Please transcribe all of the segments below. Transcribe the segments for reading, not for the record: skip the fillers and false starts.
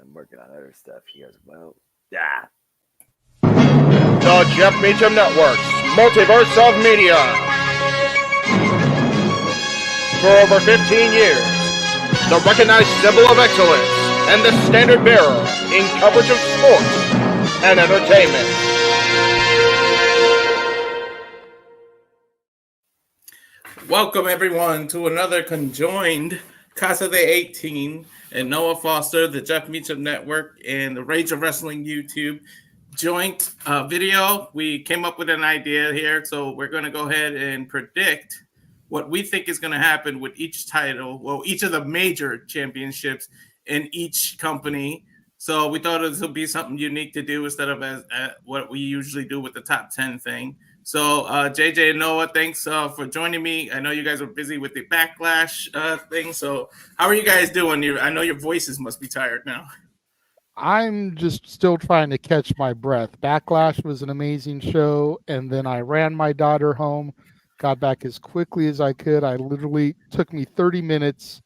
I'm working on other stuff here as well. Yeah. The Jeff Meacham Network's Multiverse of Media. For over 15 years, the recognized symbol of excellence and the standard bearer in coverage of sports and entertainment. Welcome, everyone, to another conjoined Casa de 18 and Noah Foster, the Jeff Meacham Network, and the Rage of Wrestling YouTube joint video. We came up with an idea here, so we're going to go ahead and predict what we think is going to happen with each title, well, each of the major championships in each company. So we thought this would be something unique to do instead of as what we usually do with the top 10 thing. So, JJ and Noah, thanks for joining me. I know you guys are busy with the Backlash thing. So, how are you guys doing? I know your voices must be tired now. I'm just still trying to catch my breath. Backlash was an amazing show, and then I ran my daughter home, got back as quickly as I could. I literally took me 30 minutes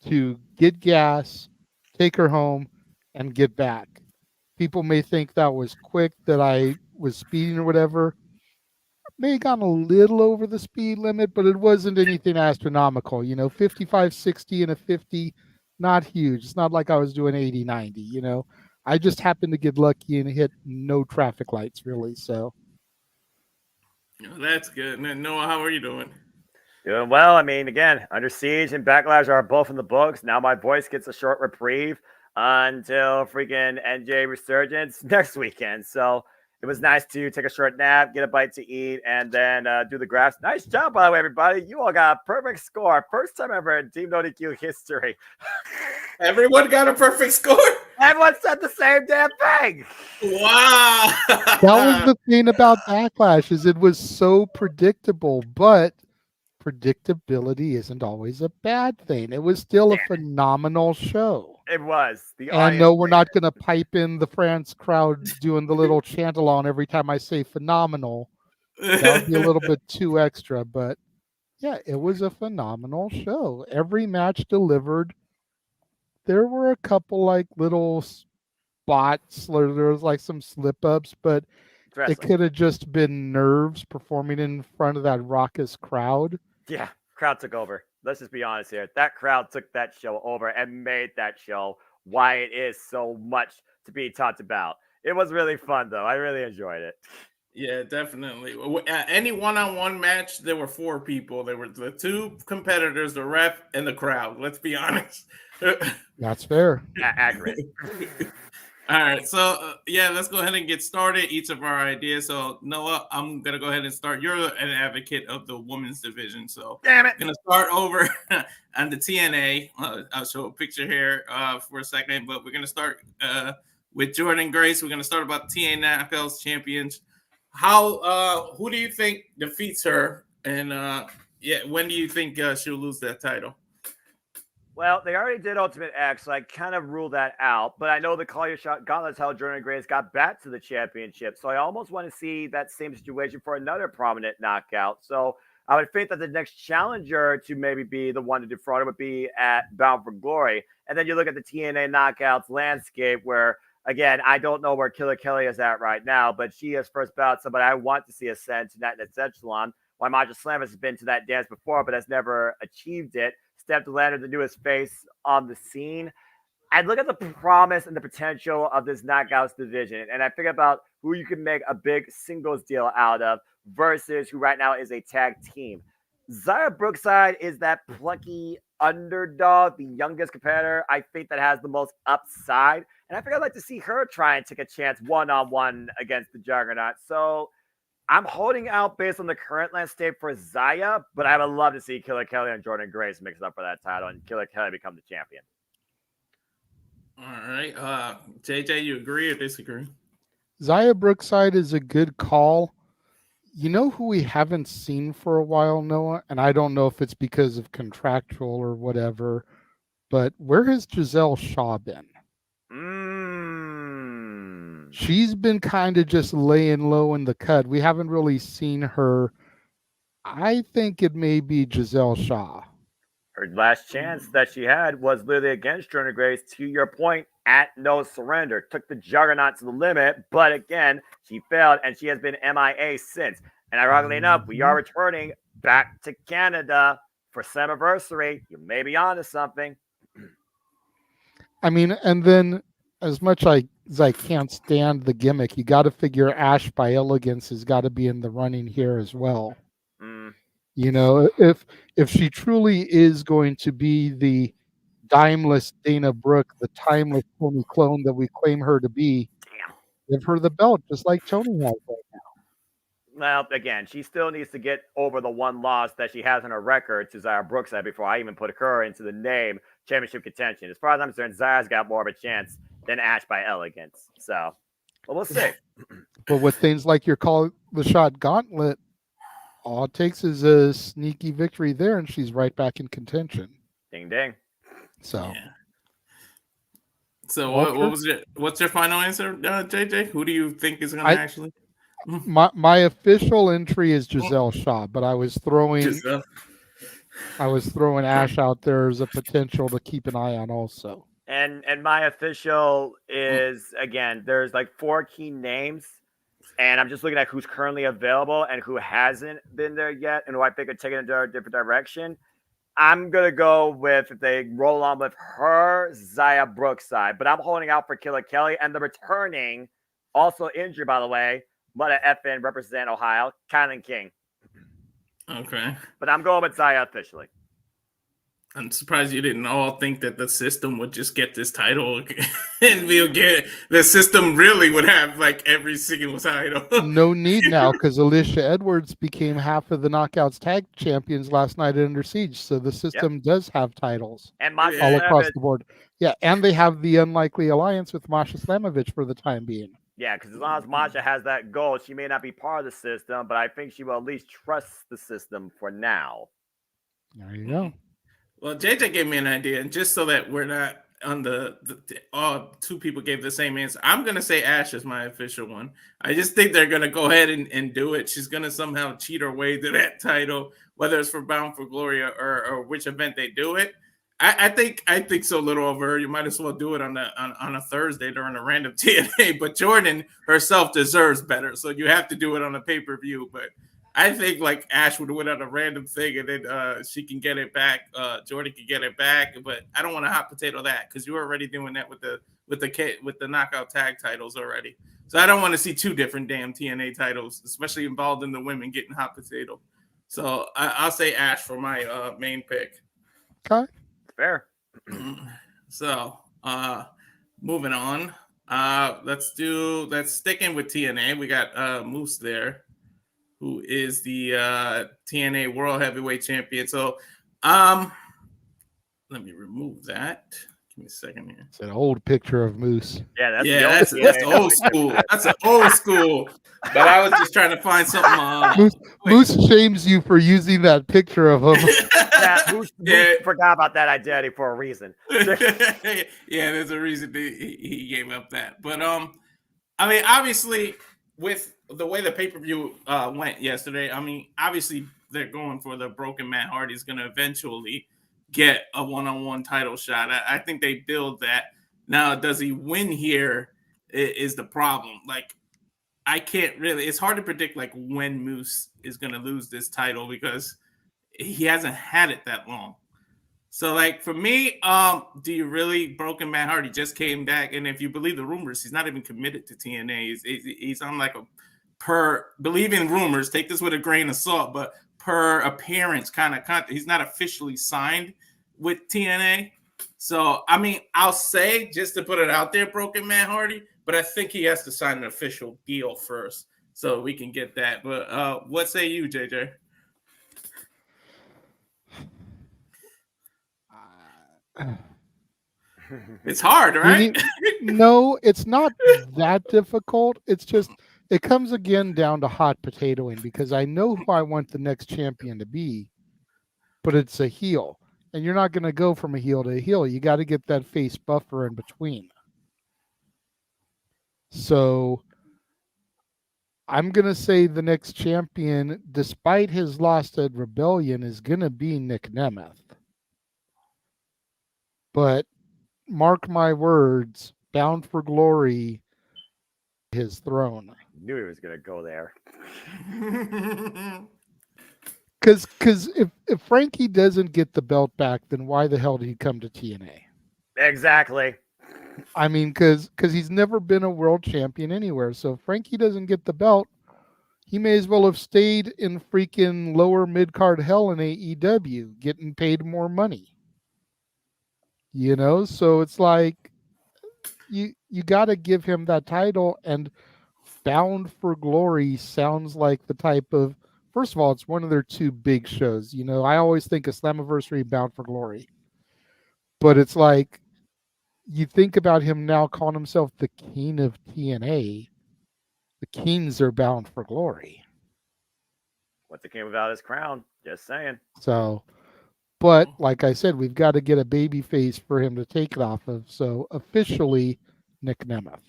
to get gas, take her home, and get back. People may think that was quick, that I was speeding or whatever. May have gone a little over the speed limit, but it wasn't anything astronomical. 55, 60 and a 50, not huge. It's not like I was doing 80, 90, I just happened to get lucky and hit no traffic lights, really. So that's good. Noah, how are you doing? Doing well. I mean, again, Under Siege and Backlash are both in the books. Now my voice gets a short reprieve until freaking NJ Resurgence next weekend. So it was nice to take a short nap, get a bite to eat, and then do the graphs. Nice job, by the way, everybody. You all got a perfect score. First time ever in Team No DQ history. Everyone got a perfect score? Everyone said the same damn thing. Wow. That was the thing about Backlash, is it was so predictable, but predictability isn't always a bad thing. It was still a phenomenal show. It was. And no, we're not going to pipe in the France crowd doing the little chant-along every time I say phenomenal. That would be a little bit too extra, but yeah, it was a phenomenal show. Every match delivered. There were a couple like little spots, there was like some slip-ups, but it could have just been nerves performing in front of that raucous crowd. Yeah, crowd took over. Let's just be honest here. That crowd took that show over and made that show why it is so much to be talked about. It was really fun, though. I really enjoyed it. Yeah, definitely. Any one-on-one match, there were 4 people. There were the 2 competitors, the ref, and the crowd. Let's be honest. That's fair. Accurate. All right, so let's go ahead and get started. Each of our ideas. So Noah, I'm gonna go ahead and start. You're an advocate of the women's division, so damn it. I'm gonna start over on the TNA. I'll show a picture here for a second, but we're gonna start with Jordynne Grace. We're gonna start about TNA Knockouts champions. Who do you think defeats her? And when do you think she'll lose that title? Well, they already did Ultimate X, so I kind of ruled that out. But I know the Call Your Shot Gauntlet's how Jordynne Grace got back to the championship. So I almost want to see that same situation for another prominent knockout. So I would think that the next challenger to maybe be the one to defraud her would be at Bound for Glory. And then you look at the TNA Knockouts landscape where, again, I don't know where Killer Kelly is at right now, but she has first bout somebody I want to see ascend to that next echelon. Why Maja Slam has been to that dance before, but has never achieved it. Steph Delander, the newest face on the scene. I look at the promise and the potential of this Knockouts division, and I think about who you can make a big singles deal out of versus who right now is a tag team. Zaya Brookside is that plucky underdog, the youngest competitor I think that has the most upside, and I think I'd like to see her try and take a chance one-on-one against the Juggernaut. So I'm holding out based on the current landscape for Zaya, but I would love to see Killer Kelly and Jordynne Grace mix up for that title and Killer Kelly become the champion. All right. JJ, you agree or disagree? Zaya Brookside is a good call. You know who we haven't seen for a while, Noah? And I don't know if it's because of contractual or whatever, but where has Giselle Shaw been? She's been kind of just laying low in the cut. We haven't really seen her. I think it may be Giselle Shaw. Her last chance that she had was literally against Jordynne Grace, to your point, at No Surrender, took the Juggernaut to the limit, but again, she failed, and she has been MIA since. And ironically enough, we are returning back to Canada for Slammiversary. You may be onto something. I mean, and then as much as I can't stand the gimmick, you got to figure Ash by Elegance has got to be in the running here as well. You know, if she truly is going to be the dimeless Dana Brooke, the timeless Tony Clone that we claim her to be, give her the belt just like Tony has right now. Well, again, she still needs to get over the one loss that she has on her record to Xia Brooks said before I even put her into the name championship contention. As far as I'm concerned, Xia's got more of a chance than Ash by Elegance. So, but we'll see. But with things like your Call the Shot Gauntlet, all it takes is a sneaky victory there, and she's right back in contention. Ding ding. So, yeah. So what's your final answer, JJ? Who do you think is going to actually? My official entry is Giselle Shaw, but I was throwing Ash out there as a potential to keep an eye on also. And my official is, again, there's like 4 key names, and I'm just looking at who's currently available and who hasn't been there yet and who I think are taking it in a different direction. I'm going to go with, if they roll on with her, Xia Brooks side, but I'm holding out for Killer Kelly and the returning, also injured, by the way, Mother FN represent Ohio, Kylan King. Okay. But I'm going with Xia officially. I'm surprised you didn't all think that the system would just get this title and we'll get the system really would have like every single title. No need now, because Alicia Edwards became half of the Knockouts Tag Champions last night at Under Siege. So the system does have titles and Masha all across the board. Yeah, and they have the Unlikely Alliance with Masha Slamovich for the time being. Yeah, because as long as Masha has that goal, she may not be part of the system, but I think she will at least trust the system for now. There you go. Well, JJ gave me an idea, and just so that we're not on all 2 people gave the same answer, I'm going to say Ash is my official one. I just think they're going to go ahead and do it. She's going to somehow cheat her way to that title, whether it's for Bound for Glory or which event they do it. I think so little of her. You might as well do it on a Thursday during a random TNA. But Jordan herself deserves better, so you have to do it on a pay-per-view. But I think like Ash would win on a random thing, and then she can get it back. Jordan can get it back, but I don't want to hot potato that because you're already doing that with the knockout tag titles already. So I don't want to see 2 different damn TNA titles, especially involved in the women getting hot potato. So I'll say Ash for my main pick. Okay. Fair. So moving on. Let's sticking with TNA. We got Moose there, who is the TNA World Heavyweight Champion. So let me remove that. Give me a second here. It's an old picture of Moose. Yeah, that's old school. That's an old school. But I was just trying to find something. Moose shames you for using that picture of him. Moose forgot about that identity for a reason. Yeah, there's a reason he gave up that. But I mean, obviously, with the way the pay-per-view went yesterday, I mean, obviously they're going for the broken Matt Hardy is going to eventually get a one-on-one title shot. I think they build that. Now, does he win here is the problem. Like, I can't really, it's hard to predict like when Moose is going to lose this title because he hasn't had it that long. So like for me, do you really broken Matt Hardy just came back? And if you believe the rumors, he's not even committed to TNA. He's on like believe in rumors, take this with a grain of salt, but per appearance kind of he's not officially signed with TNA. So, I mean, I'll say just to put it out there, broken Matt Hardy, but I think he has to sign an official deal first so we can get that. But what say you, JJ? It's hard, right? No, it's not that difficult. It's just it comes again down to hot potatoing because I know who I want the next champion to be, but it's a heel. And you're not going to go from a heel to a heel. You got to get that face buffer in between. So I'm going to say the next champion, despite his loss at Rebellion, is going to be Nick Nemeth. But mark my words, Bound for Glory, his throne. Knew he was going to go there. Because if Frankie doesn't get the belt back, then why the hell did he come to TNA? Exactly. I mean, because he's never been a world champion anywhere. So if Frankie doesn't get the belt, he may as well have stayed in freaking lower mid-card hell in AEW, getting paid more money. You know? So it's like, you got to give him that title, and Bound for Glory sounds like the type of, first of all, it's one of their two big shows. You know, I always think of Slammiversary, Bound for Glory. But it's like, you think about him now calling himself the King of TNA. The Kings are bound for glory. What's the king without his crown? Just saying. So, but like I said, we've got to get a baby face for him to take it off of. So officially, Nick Nemeth.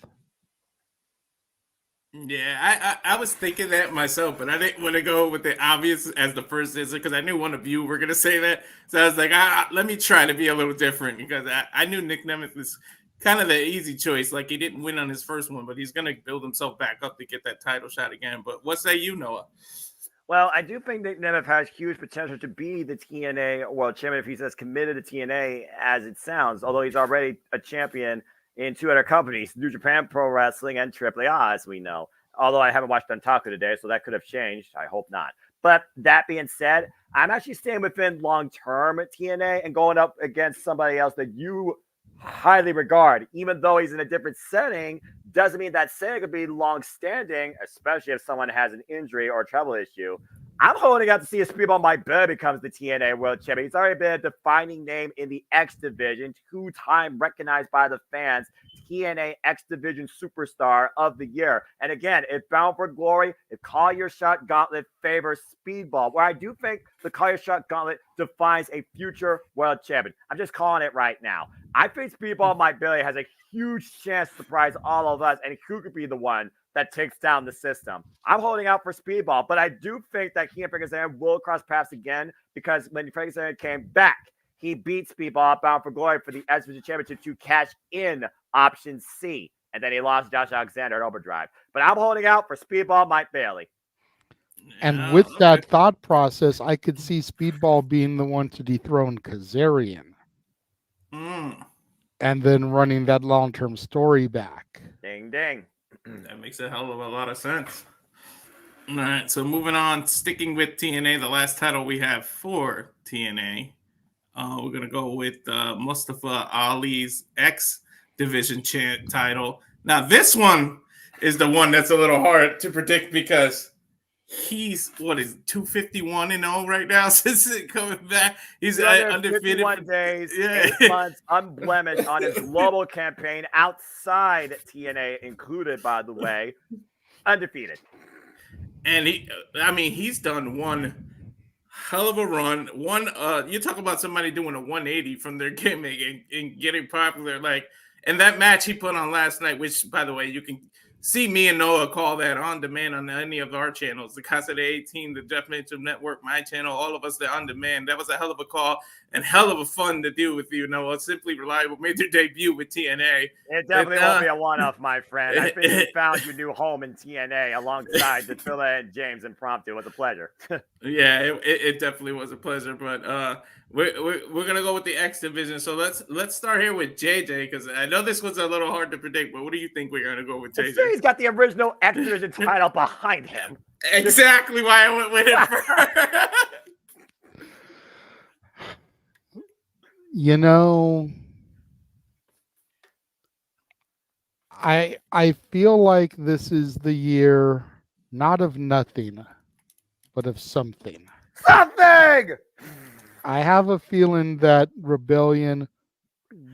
Yeah, I was thinking that myself, but I didn't want to go with the obvious as the first answer because I knew one of you were going to say that. So I was like, let me try to be a little different because I knew Nick Nemeth was kind of the easy choice. Like he didn't win on his first one, but he's going to build himself back up to get that title shot again. But what say you, Noah? Well, I do think Nick Nemeth has huge potential to be the TNA World Champion if he's as committed to TNA as it sounds, although he's already a champion in two other companies, New Japan Pro Wrestling and AAA, as we know. Although I haven't watched Untaku today, so that could have changed. I hope not. But that being said, I'm actually staying within long-term TNA and going up against somebody else that you highly regard. Even though he's in a different setting, doesn't mean that setting could be long-standing, especially if someone has an injury or a travel issue. I'm holding out to see if Speedball Mike Bailey becomes the TNA World Champion. He's already been a defining name in the X Division, two-time recognized by the fans, TNA X Division Superstar of the Year. And again, if Bound for Glory, if Call Your Shot Gauntlet favors Speedball, where I do think the Call Your Shot Gauntlet defines a future world champion. I'm just calling it right now. I think Speedball Mike Bailey has a huge chance to surprise all of us, and who could be the one that takes down the system. I'm holding out for Speedball, but I do think that he and Frankenstein will cross paths again because when Frankenstein came back, he beat Speedball Bound for Glory for the X Division Championship to cash in option C, and then he lost Josh Alexander at Overdrive. But I'm holding out for Speedball Mike Bailey. And with that thought process, I could see Speedball being the one to dethrone Kazarian. And then running that long-term story back. Ding, ding. That makes a hell of a lot of sense. All right, so moving on, sticking with TNA, the last title we have for TNA, we're going to go with Mustafa Ali's X Division title. Now, this one is the one that's a little hard to predict because he's, 251-0 right now since coming back. He's undefeated. 51 days, 8 months, unblemished on his global campaign outside TNA included, by the way. Undefeated. And he's done one hell of a run. You talk about somebody doing a 180 from their gimmick and getting popular. And that match he put on last night, which, by the way, you can see me and Noah call that on demand on any of our channels. The Casa de 18, the Jeff Mitchum Network, my channel, all of us, they're on demand. That was a hell of a call and hell of a fun to do with you, Noah. Simply Reliable made their debut with TNA. It definitely won't be a one-off, my friend. I think you found your new home in TNA alongside Datvilla and James Impromptu. It was a pleasure. Yeah, it definitely was a pleasure. But we're gonna go with the X Division. So let's start here with JJ because I know this was a little hard to predict. But what do you think we're gonna go with JJ? He's got the original X Division title behind him. Exactly why I went with him first. You know, I feel like this is the year not of nothing, but of something. Something! I have a feeling that Rebellion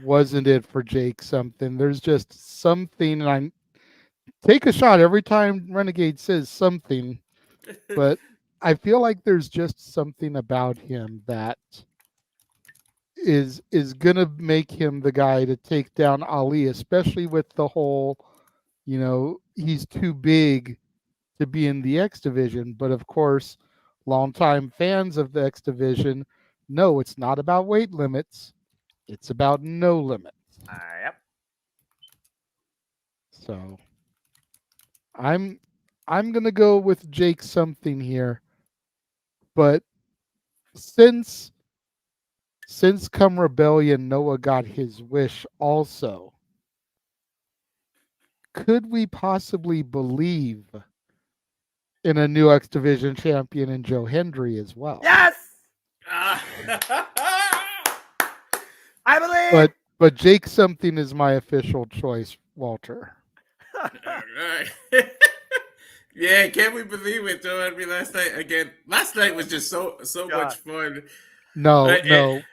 wasn't it for Jake something. There's just something, and I take a shot every time Renegade says something, but I feel like there's just something about him that is gonna make him the guy to take down Ali, especially with the whole, he's too big to be in the X Division. But of course, longtime fans of the X Division know it's not about weight limits; it's about no limits. Yep. So I'm gonna go with Jake something here. But since come Rebellion, Noah got his wish also. Could we possibly believe in a new X Division champion in Joe Hendry as well? Yes, Ah. I believe. But Jake something is my official choice, Walter. All right. Yeah, can't we believe it, Joe Henry last night? Again, last night was just so much fun. No.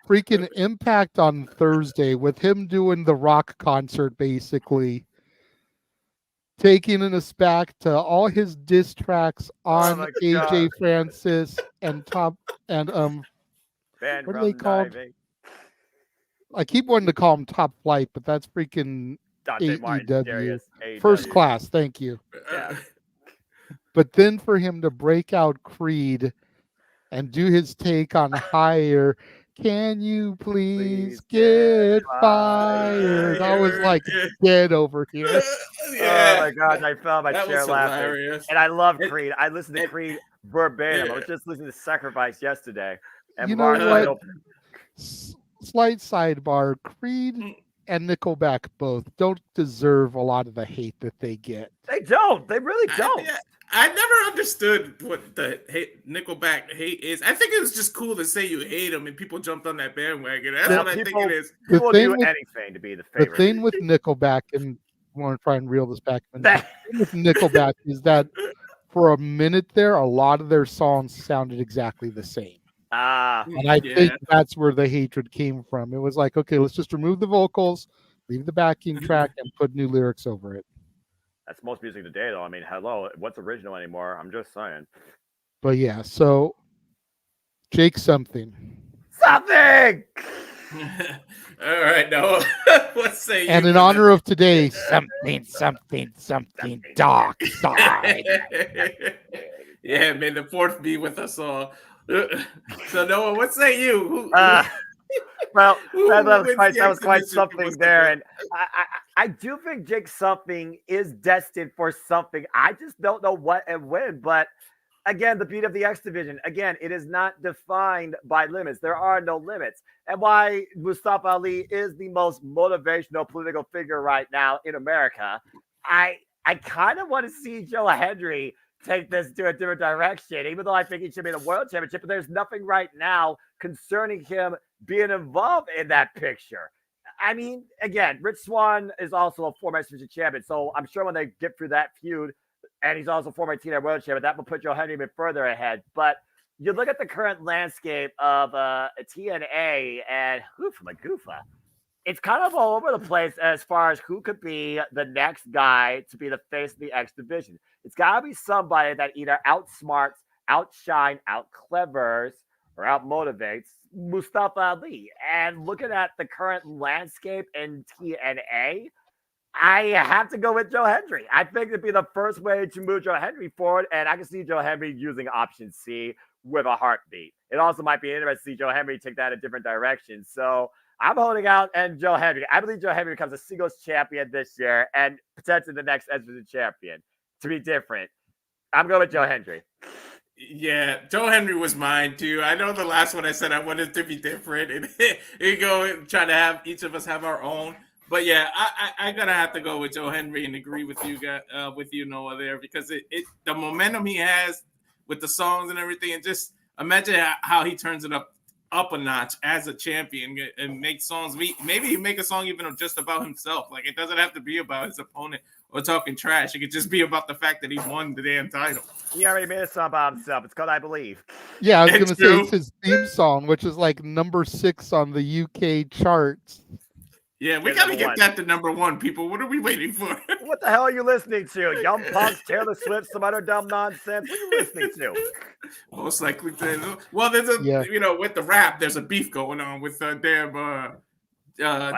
Freaking Impact on Thursday with him doing the rock concert, basically taking us back to all his diss tracks on my AJ God. Francis and Top and Banned what are from they called? diving. I keep wanting to call him Top Flight, but that's freaking Dante Martin, AEW. Darius, First AEW. Class, thank you. Yeah. But then for him to break out Creed and do his take on Higher, can you please get fired? I was like dead over here. Oh my God, I fell on my That chair was laughing. hilarious. And I love Creed. I listened to Creed verbatim. Yeah. I was just listening to Sacrifice yesterday. And You know Mark what? Slight sidebar: Creed and Nickelback both don't deserve a lot of the hate that they get. They don't. They really don't. I never understood what the Nickelback hate is. I think it was just cool to say you hate them, and people jumped on that bandwagon. That's what I think it is. People do anything to be the favorite. The thing with Nickelback, and I want to try and reel this back. The thing with Nickelback is that for a minute there, a lot of their songs sounded exactly the same. And I think that's where the hatred came from. It was like, okay, let's just remove the vocals, leave the backing track, and put new lyrics over it. That's most music today, though. I mean, hello, what's original anymore? I'm just saying. But yeah, so Jake something. Something! All right, no. Let's say. And in honor of today, something, dark side. Yeah, may the fourth be with us all. So Noah, what say you? Well, that was quite something there, and I do think Jake something is destined for something. I just don't know what and when. But again, the beauty of the X Division, again, it is not defined by limits. There are no limits, and why Mustafa Ali is the most motivational political figure right now in America. I kind of want to see Joe Hendry take this to a different direction, even though I think he should be in a world championship. But there's nothing right now concerning him being involved in that picture. I mean, again, Rich Swann is also a former X Division champion, so I'm sure when they get through that feud, and he's also former TNA world champion, that will put Joe Hendry even further ahead. But you look at the current landscape of TNA and Goofa, it's kind of all over the place as far as who could be the next guy to be the face of the X Division. It's got to be somebody that either outsmarts, outshine, outclevers, or outmotivates Mustafa Ali. And looking at the current landscape in TNA, I have to go with Joe Hendry. I think it'd be the first way to move Joe Hendry forward, and I can see Joe Hendry using option C with a heartbeat. It also might be interesting to see Joe Hendry take that in a different direction. So I'm holding out, and Joe Hendry. I believe Joe Hendry becomes a singles champion this year and potentially the next X Division champion. To be different, I'm going with Joe Hendry. Yeah, Joe Hendry was mine too. I know the last one I said I wanted to be different, and you go try to have each of us have our own. But yeah, I gotta have to go with Joe Hendry and agree with you guys, with you Noah there, because it the momentum he has with the songs and everything, and just imagine how he turns it up a notch as a champion and make songs. Maybe he make a song even just about himself. Like it doesn't have to be about his opponent or talking trash. It could just be about the fact that he won the damn title. He already made a song about himself. It's called I Believe. Yeah, I was going to say it's his theme song, which is like number 6 on the UK charts. Yeah, we got to get that to number 1, people. What are we waiting for? What the hell are you listening to? Young Punks, Taylor Swift, some other dumb nonsense? What are you listening to? Most likely. Well, there's a, with the rap, there's a beef going on with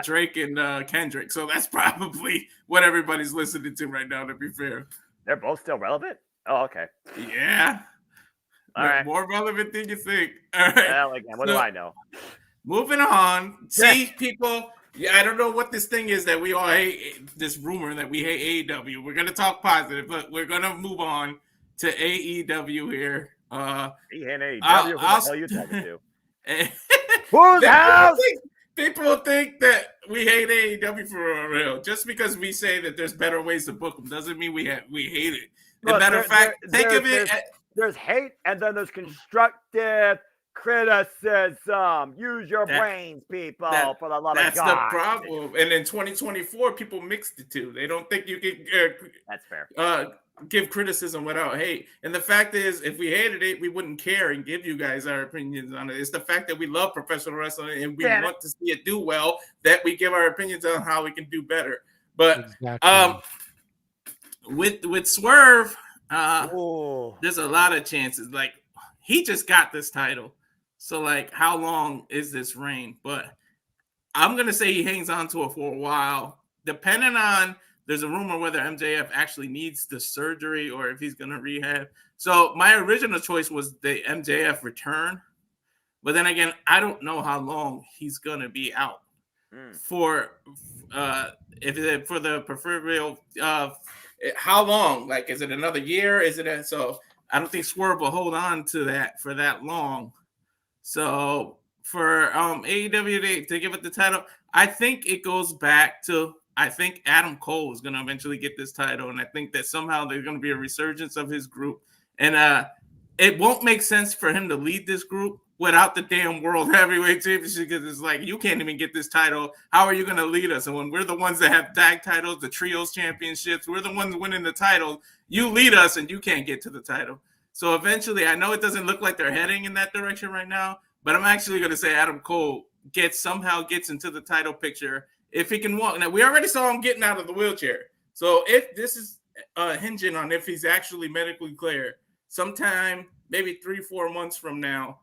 Drake and Kendrick. So that's probably what everybody's listening to right now, to be fair. They're both still relevant? Oh, okay. Yeah. All right. More relevant than you think. All right. Well, again, what do I know? Moving on. See, people, Yeah, I don't know what this thing is that we all hate, this rumor that we hate AEW. We're going to talk positive, but we're going to move on to AEW here. He ain't AEW. Who the I'll hell are you talking to? Whose house? People think that we hate AEW for real. Just because we say that there's better ways to book them doesn't mean we hate it. As a matter of fact, think of it. There's hate, and then there's constructive criticism. Use your brains, people, for the love of God. That's the problem. And in 2024, people mix the two. They don't think you can. That's fair. Give criticism without hate. And the fact is, if we hated it, we wouldn't care and give you guys our opinions on it. It's the fact that we love professional wrestling and we want to see it do well that we give our opinions on how we can do better. But with Swerve, there's a lot of chances. Like, he just got this title. So, like, how long is this reign? But I'm going to say he hangs on to it for a while, depending on, there's a rumor whether MJF actually needs the surgery or if he's going to rehab. So my original choice was the MJF return. But then again, I don't know how long he's going to be out for the proverbial how long? Like, is it another year? So I don't think Swerve will hold on to that for that long. So for AEW to give it the title, I think it goes back to, I think Adam Cole is going to eventually get this title, and I think that somehow there's going to be a resurgence of his group. And it won't make sense for him to lead this group without the damn World Heavyweight Championship, because it's like, you can't even get this title. How are you going to lead us? And when we're the ones that have tag titles, the trios championships, we're the ones winning the title. You lead us, and you can't get to the title. So eventually, I know it doesn't look like they're heading in that direction right now, but I'm actually going to say Adam Cole somehow gets into the title picture if he can walk. Now, we already saw him getting out of the wheelchair. So if this is hinging on if he's actually medically clear, sometime maybe 3-4 months from now,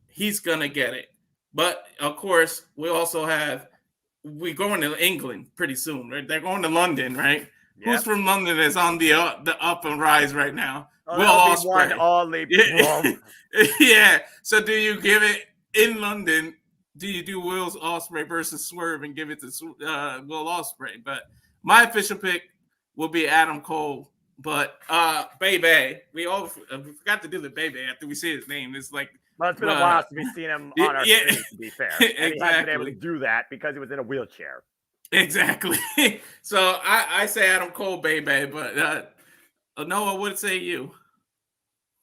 he's going to get it. But, of course, we're going to England pretty soon, right? They're going to London, right? Yep. Who's from London is on the up and rise right now? Will Ospreay. Yeah. So do you give it in London? Do you do Will Ospreay versus Swerve and give it to Will Ospreay? But my official pick will be Adam Cole. But Bebe, we forgot to do the Bebe after we say his name. It's like, well, it's been a while since we've seen him on our screen, to be fair. And exactly. He hasn't been able to do that because he was in a wheelchair. Exactly. So I say Adam Cole, Bebe, but Noah, what say you?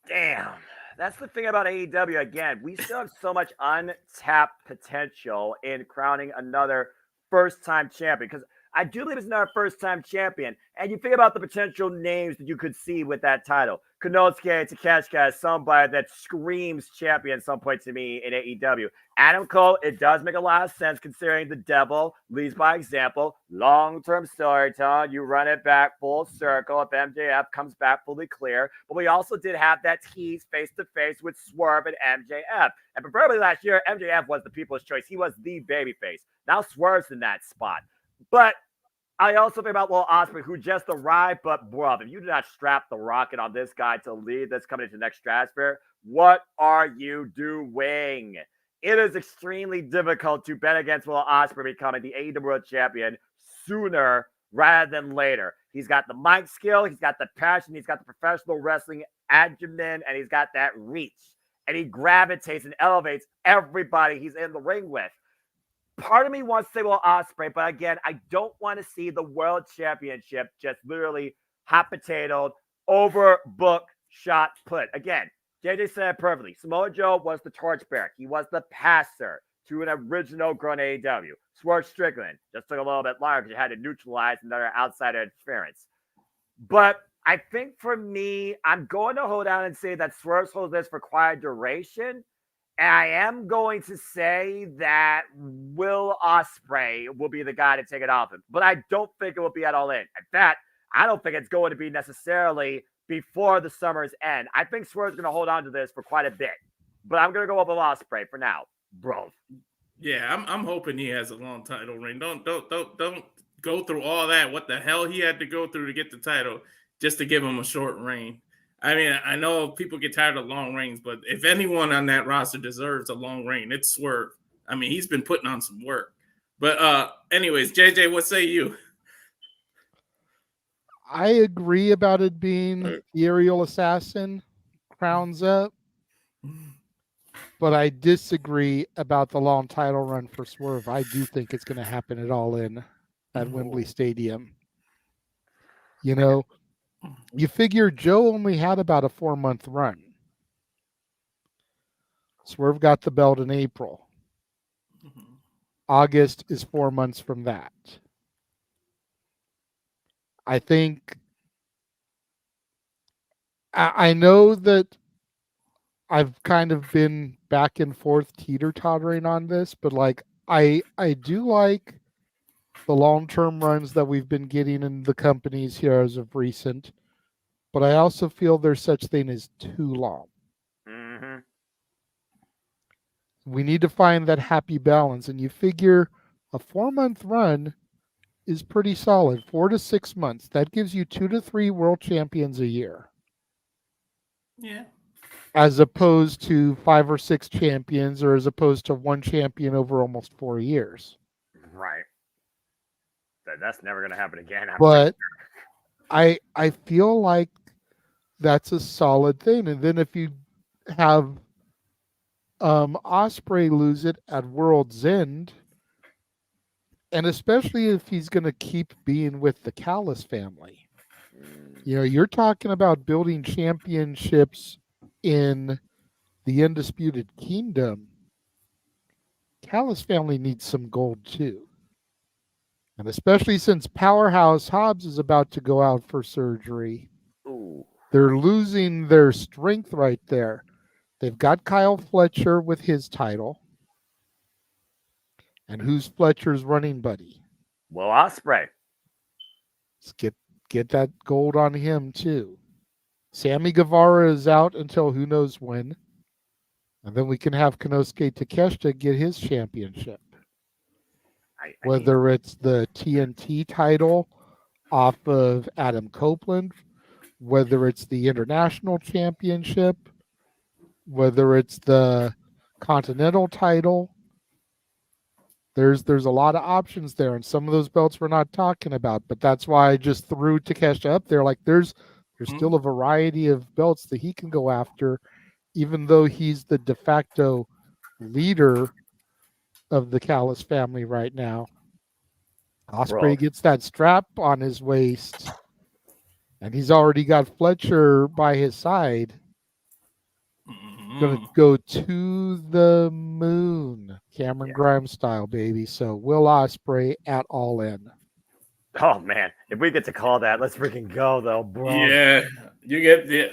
Damn. That's the thing about AEW. Again, we still have so much untapped potential in crowning another first-time champion, because I do believe it's another first-time champion. And you think about the potential names that you could see with that title. Konosuke Takeshita is somebody that screams champion at some point to me in AEW. Adam Cole, it does make a lot of sense considering the devil leads by example. Long-term storytelling. You run it back full circle if MJF comes back fully clear. But we also did have that tease face-to-face with Swerve and MJF. And preferably last year, MJF was the people's choice. He was the babyface. Now Swerve's in that spot. But I also think about Will Ospreay, who just arrived, but bruv, if you do not strap the rocket on this guy to lead this coming into the next stratosphere, what are you doing? It is extremely difficult to bet against Will Ospreay becoming the AEW World Champion sooner rather than later. He's got the mic skill, he's got the passion, he's got the professional wrestling acumen, and he's got that reach. And he gravitates and elevates everybody he's in the ring with. Part of me wants to say, well, Ospreay, but again, I don't want to see the World Championship just literally hot potatoed, overbooked, shot put. Again, JJ said it perfectly. Samoa Joe was the torchbearer. He was the passer to an original grown AEW. Swerve Strickland just took a little bit longer because you had to neutralize another outsider interference. But I think for me, I'm going to hold out and say that Swerve holds this for quiet duration. And I am going to say that Will Ospreay will be the guy to take it off him. But I don't think it will be at all in. In fact, I don't think it's going to be necessarily before the summer's end. I think Swerve's going to hold on to this for quite a bit. But I'm going to go up with Ospreay for now, bro. Yeah, I'm hoping he has a long title reign. Don't go through all that. What the hell he had to go through to get the title just to give him a short reign. I mean, I know people get tired of long reigns, but if anyone on that roster deserves a long reign, it's Swerve. I mean, he's been putting on some work. But anyways, JJ, what say you? I agree about it being the aerial assassin, crowns up, but I disagree about the long title run for Swerve. I do think it's going to happen at All In at Wembley Stadium. You know, you figure Joe only had about a 4-month run. Swerve got the belt in April. August is 4 months from that. I think I know that I've kind of been back and forth teeter-tottering on this, but like I do like the long-term runs that we've been getting in the companies here as of recent, but I also feel there's such thing as too long. Mm-hmm. We need to find that happy balance, and you figure a 4-month run is pretty solid. 4 to 6 months. That gives you 2 to 3 world champions a year. Yeah. As opposed to 5 or 6 champions, or as opposed to 1 champion over almost 4 years. Right. That's never going to happen again. But I feel like that's a solid thing. And then if you have Ospreay lose it at World's End, and especially if he's going to keep being with the Callis family, you know, you're talking about building championships in the Undisputed Kingdom. Callis family needs some gold too. And especially since Powerhouse Hobbs is about to go out for surgery, they're losing their strength right there. They've got Kyle Fletcher with his title. And who's Fletcher's running buddy? Will Ospreay. Let's get that gold on him too. Sammy Guevara is out until who knows when. And then we can have Konosuke Takeshita get his championship. Whether it's the TNT title off of Adam Copeland, whether it's the International Championship, whether it's the Continental title, there's a lot of options there, and some of those belts we're not talking about. But that's why I just threw Takeshita up there. Like there's still a variety of belts that he can go after, even though he's the de facto leader of the Callis family right now. Ospreay gets that strap on his waist, and he's already got Fletcher by his side. Going to go to the moon, Cameron Grimes style, baby. So Will Ospreay at All In. Oh man, if we get to call that, let's freaking go though, bro. Yeah, you get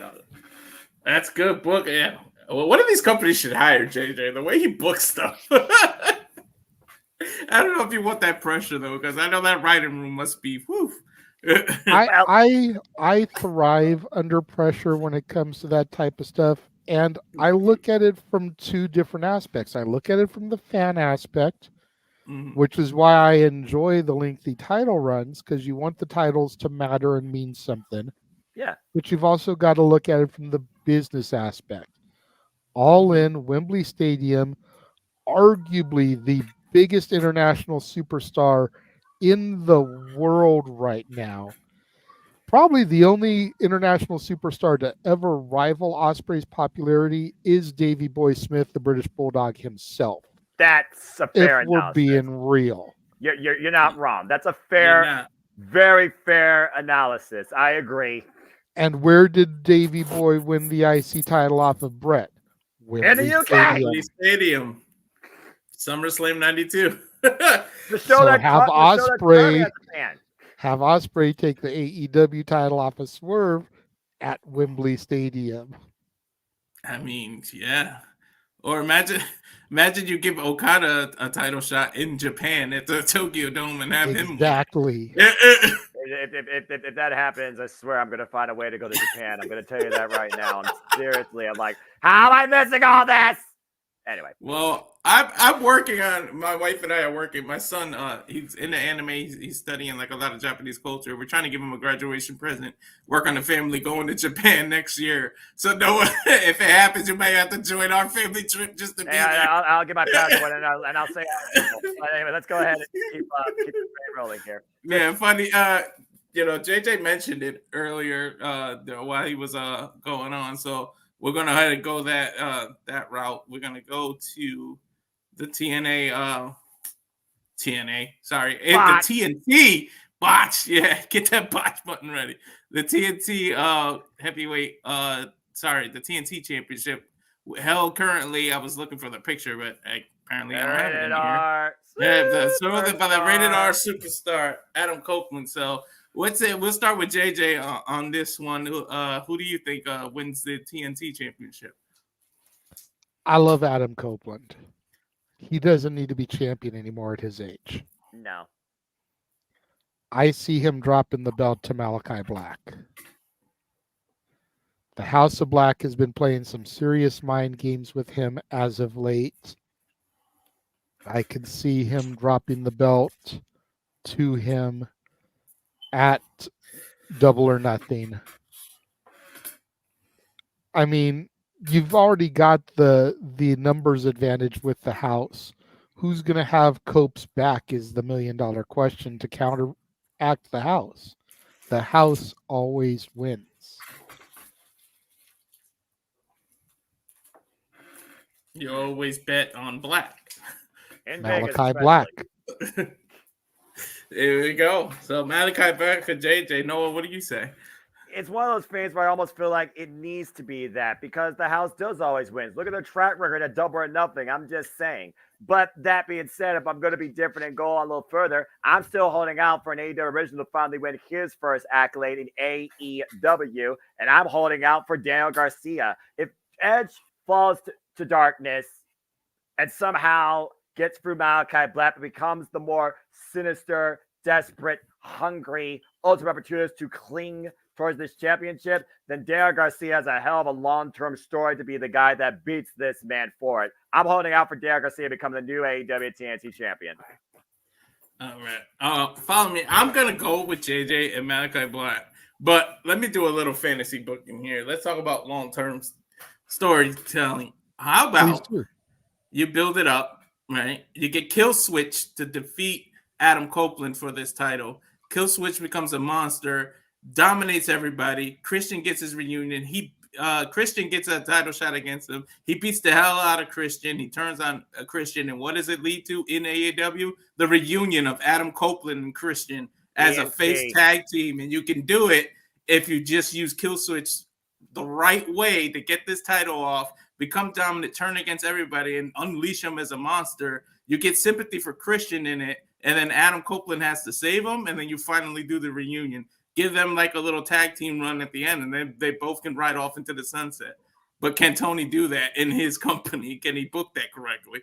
that's good book. Yeah, well, one of these companies should hire JJ. The way he books stuff. I don't know if you want that pressure though, because I know that writing room must be whew. I thrive under pressure when it comes to that type of stuff, and I look at it from 2 different aspects. I look at it from the fan aspect, which is why I enjoy the lengthy title runs, because you want the titles to matter and mean something. Yeah. But you've also got to look at it from the business aspect. All In, Wembley Stadium, arguably the biggest international superstar in the world right now. Probably the only international superstar to ever rival Ospreay's popularity is Davey Boy Smith, the British Bulldog himself. That's a fair if we're analysis. Being real. You're not wrong. That's a fair, very fair analysis. I agree. And where did Davey Boy win the IC title off of Brett? In the UK. Wembley Stadium. SummerSlam 92. Have Ospreay take the AEW title off of Swerve at Wembley Stadium. I mean, yeah. Or imagine you give Okada a title shot in Japan at the Tokyo Dome and have him. Exactly. If that happens, I swear I'm going to find a way to go to Japan. I'm going to tell you that right now. I'm like, how am I missing all this? Anyway. Well, I'm working on. My wife and I are working. My son, he's into anime. He's studying like a lot of Japanese culture. We're trying to give him a graduation present. Work on the family going to Japan next year. So no, if it happens, you may have to join our family trip just to be there. I'll get my passport and I'll say. But anyway, let's go ahead and keep the train rolling here. Yeah, funny. JJ mentioned it earlier while he was going on. So we're gonna have to go that route. We're gonna go to the TNA. Sorry, the TNT botch. Yeah, get that botch button ready. The TNT heavyweight. The TNT Championship held currently. I was looking for the picture, but apparently I don't have it in here. Yeah, by the rated R superstar Adam Copeland. So we'll start with JJ on this one. Who do you think wins the TNT Championship? I love Adam Copeland. He doesn't need to be champion anymore at his age. No. I see him dropping the belt to Malachi Black. The House of Black has been playing some serious mind games with him as of late. I can see him dropping the belt to him at Double or Nothing. I mean, you've already got the numbers advantage with the house. Who's going to have Cope's back is the $1 million question to counteract the house. The house always wins. You always bet on Black. Malachi Black. There we go. So Malachi Black for JJ. Noah, what do you say? It's one of those things where I almost feel like it needs to be that because the house does always win. Look at their track record at Double or Nothing. I'm just saying. But that being said, if I'm going to be different and go a little further, I'm still holding out for an AEW original to finally win his first accolade in AEW, and I'm holding out for Daniel Garcia. If Edge falls to darkness and somehow gets through Malachi Black and becomes the more sinister, desperate, hungry, ultimate opportunist to cling towards this championship, then Daniel Garcia has a hell of a long-term story to be the guy that beats this man for it. I'm holding out for Daniel Garcia to become the new AEW TNT champion. All right. Follow me. I'm going to go with JJ and Malachi Black. But let me do a little fantasy booking here. Let's talk about long-term storytelling. How about you build it up, right? You get Kill Switch to defeat Adam Copeland for this title. Kill Switch becomes a monster, dominates everybody. Christian gets his reunion. Christian gets a title shot against him. He beats the hell out of Christian. He turns on Christian. And what does it lead to in AEW? The reunion of Adam Copeland and Christian as a face tag team. And you can do it if you just use Kill Switch the right way to get this title off, become dominant, turn against everybody, and unleash him as a monster. You get sympathy for Christian in it. And then Adam Copeland has to save him. And then you finally do the reunion. Give them like a little tag team run at the end, and then they both can ride off into the sunset. But can Tony do that in his company? Can he book that correctly?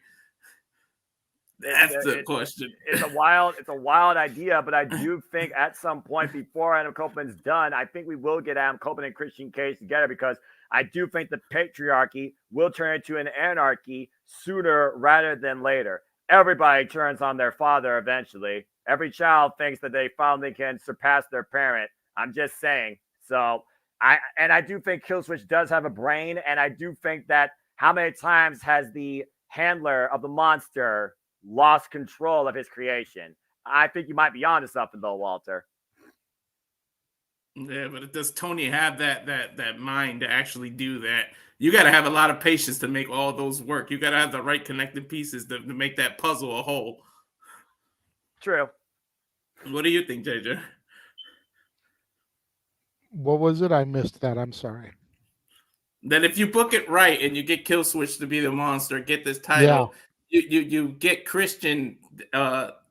That's the question. It's a wild idea, but I do think at some point before Adam Copeland's done, I think we will get Adam Copeland and Christian Cage together because I do think the patriarchy will turn into an anarchy sooner rather than later. Everybody turns on their father eventually. Every child thinks that they finally can surpass their parent. I'm just saying. So I do think Killswitch does have a brain, and I do think that how many times has the handler of the monster lost control of his creation? I think you might be onto something though, Walter. Yeah, but does Tony have that mind to actually do that? You got to have a lot of patience to make all those work. You got to have the right connected pieces to make that puzzle a whole. True. What do you think, JJ? What was it? I missed that. I'm sorry. That if you book it right and you get Killswitch to be the monster, get this title, you get Christian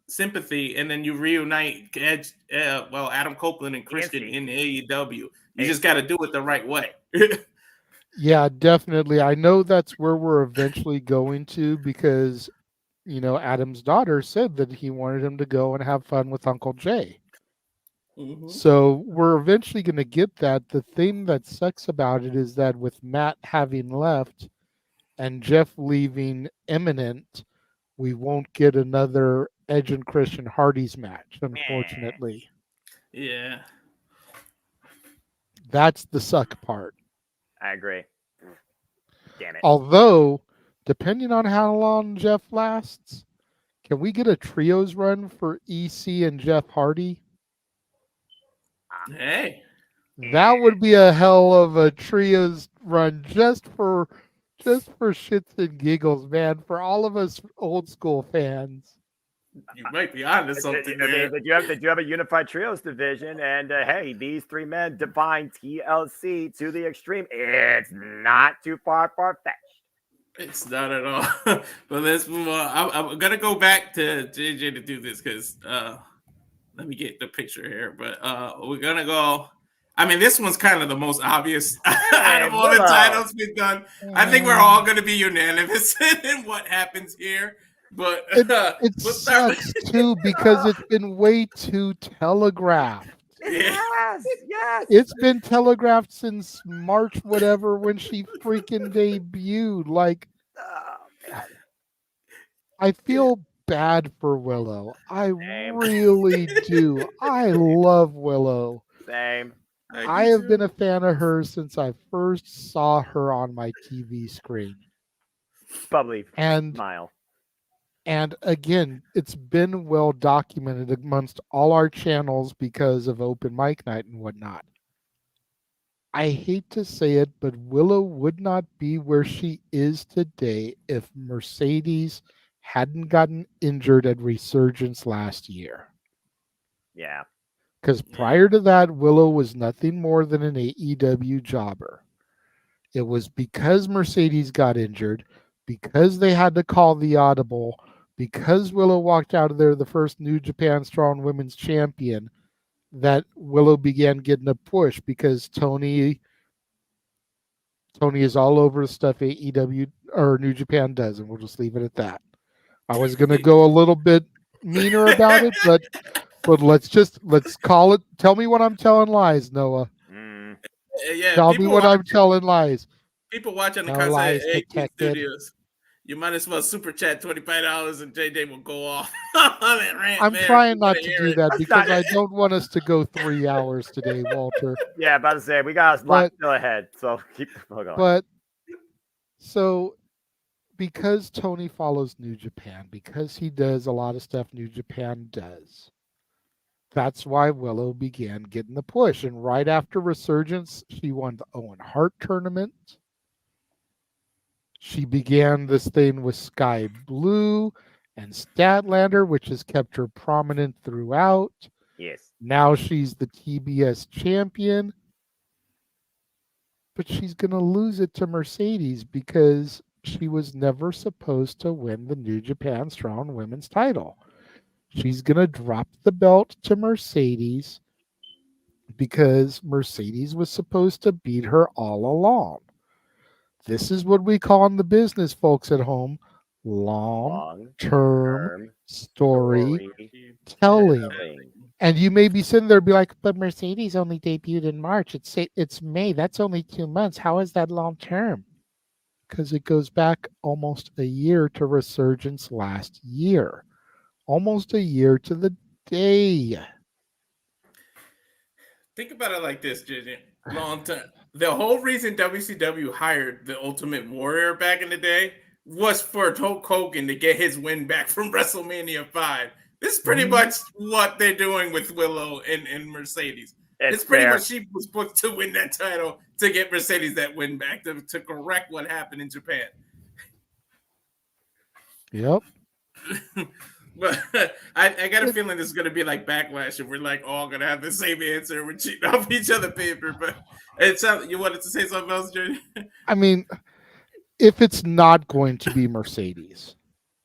sympathy, and then you reunite Adam Copeland and Christian in AEW. You just got to do it the right way. Yeah, definitely. I know that's where we're eventually going to because, Adam's daughter said that he wanted him to go and have fun with Uncle Jay. Mm-hmm. So we're eventually going to get that. The thing that sucks about it is that with Matt having left, and Jeff leaving imminent, we won't get another Edge and Christian Hardy's match, unfortunately. Yeah. That's the suck part. I agree. Damn it. Although, depending on how long Jeff lasts, can we get a trios run for EC and Jeff Hardy? Hey. That would be a hell of a trios run just for shits and giggles, man. For all of us old school fans. You might be onto something I there. mean, they do have a unified trios division, and hey, these three men define TLC to the extreme. It's not too far fetched. It's not at all. But let's move on. I'm gonna go back to JJ to do this because let me get the picture here. But we're gonna go. I mean, this one's kind of the most obvious out of all the titles we've done. I think we're all gonna be unanimous in what happens here. But it sucks too because it's been way too telegraphed. Yes. It's been telegraphed since March, whatever, when she freaking debuted. Like, I feel bad for Willow. I really do. I love Willow. Same. I have been a fan of hers since I first saw her on my TV screen. Bubbly And smile. And again, it's been well documented amongst all our channels because of open mic night and whatnot. I hate to say it, but Willow would not be where she is today if Mercedes hadn't gotten injured at Resurgence last year. Yeah. Because prior to that, Willow was nothing more than an AEW jobber. It was because Mercedes got injured, because they had to call the audible, because Willow walked out of there the first New Japan Strong Women's Champion, that Willow began getting a push because Tony is all over the stuff AEW or New Japan does, and we'll just leave it at that. I was going to go a little bit meaner about it, but let's call it. Tell me when I'm telling lies, Noah. Yeah, tell me when I'm telling lies. People watching the No lies Casa 18 detected. Studios. You might as well super chat $25 and JJ will go off. I'm trying not to do that because I don't want us to go 3 hours today, Walter. Yeah, about to say we got a lot still ahead, so keep going. But so because Tony follows New Japan, because he does a lot of stuff New Japan does, that's why Willow began getting the push. And right after Resurgence, she won the Owen Hart tournament. She began this thing with Sky Blue and Statlander, which has kept her prominent throughout. Yes. Now she's the TBS champion. But she's going to lose it to Mercedes because she was never supposed to win the New Japan Strong Women's title. She's going to drop the belt to Mercedes because Mercedes was supposed to beat her all along. This is what we call in the business, folks at home, long-term storytelling. And you may be sitting there and be like, but Mercedes only debuted in March. It's May. That's only 2 months. How is that long-term? Because it goes back almost a year to Resurgence last year. Almost a year to the day. Think about it like this, JJ. Long term. The whole reason WCW hired the Ultimate Warrior back in the day was for Hulk Hogan to get his win back from WrestleMania 5. This is pretty much what they're doing with Willow and Mercedes. It's pretty much she was booked to win that title to get Mercedes that win back to correct what happened in Japan. Yep. But I got a feeling this is going to be like Backlash, and we're like all going to have the same answer. We're cheating off each other paper. But it sounds, you wanted to say something else, Jordan? I mean, if it's not going to be Mercedes,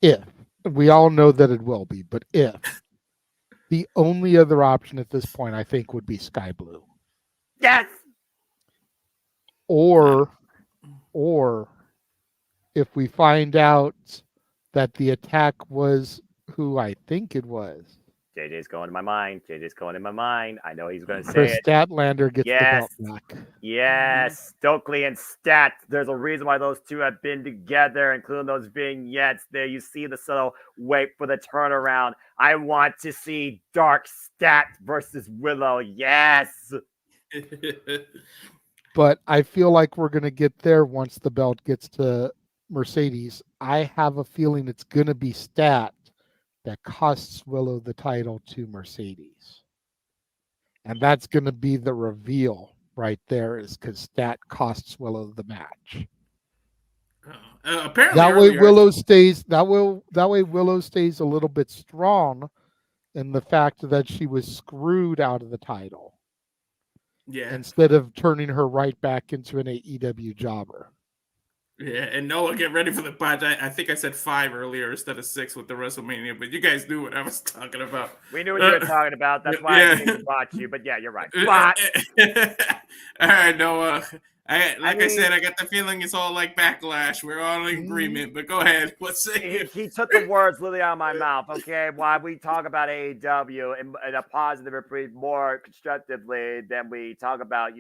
if we all know that it will be, but if the only other option at this point, I think, would be Sky Blue. Yes. Or if we find out that the attack was who I think it was, JJ's going in my mind. JJ's going in my mind. I know he's going to say Chris it. Statlander gets the Yes. belt back. Yes, Stokely and Stat. There's a reason why those two have been together, including those vignettes. There you see the subtle wait for the turnaround. I want to see Dark Stat versus Willow. Yes. But I feel like we're going to get there once the belt gets to Mercedes. I have a feeling it's going to be Stat that costs Willow the title to Mercedes. And that's going to be the reveal right there, is because Stat costs Willow the match. Apparently That way earlier- Willow stays a little bit strong in the fact that she was screwed out of the title. Yeah. Instead of turning her right back into an AEW jobber. Yeah, and Noah, get ready for the patch. I think I said 5 earlier instead of 6 with the WrestleMania, but you guys knew what I was talking about. We knew what you were talking about. That's why I didn't botch you. But yeah, you're right. Bot. All right, Noah. I said, I got the feeling it's all like Backlash. We're all in agreement, but go ahead. What's it? He took the words literally out of my mouth. Okay, why we talk about AEW in a positive or more constructively than we talk about,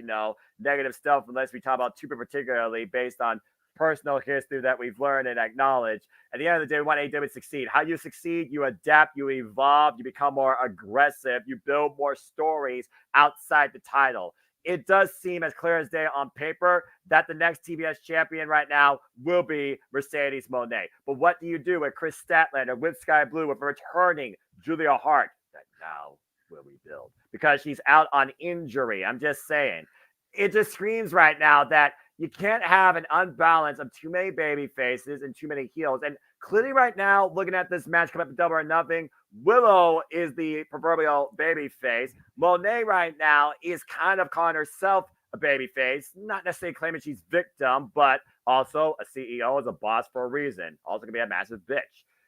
negative stuff, unless we talk about two particularly based on personal history that we've learned and acknowledged. At the end of the day, we want AEW to succeed. How you succeed? You adapt, you evolve, you become more aggressive, you build more stories outside the title. It does seem as clear as day on paper that the next TBS champion right now will be Mercedes Moné. But what do you do with Chris Statlander, with Sky Blue, with returning Julia Hart? That now will rebuild because she's out on injury. I'm just saying. It just screams right now that you can't have an unbalance of too many baby faces and too many heels. And clearly right now, looking at this match coming up to Double or Nothing, Willow is the proverbial baby face. Moné right now is kind of calling herself a baby face, not necessarily claiming she's victim, but also a CEO is a boss for a reason. Also going to be a massive bitch.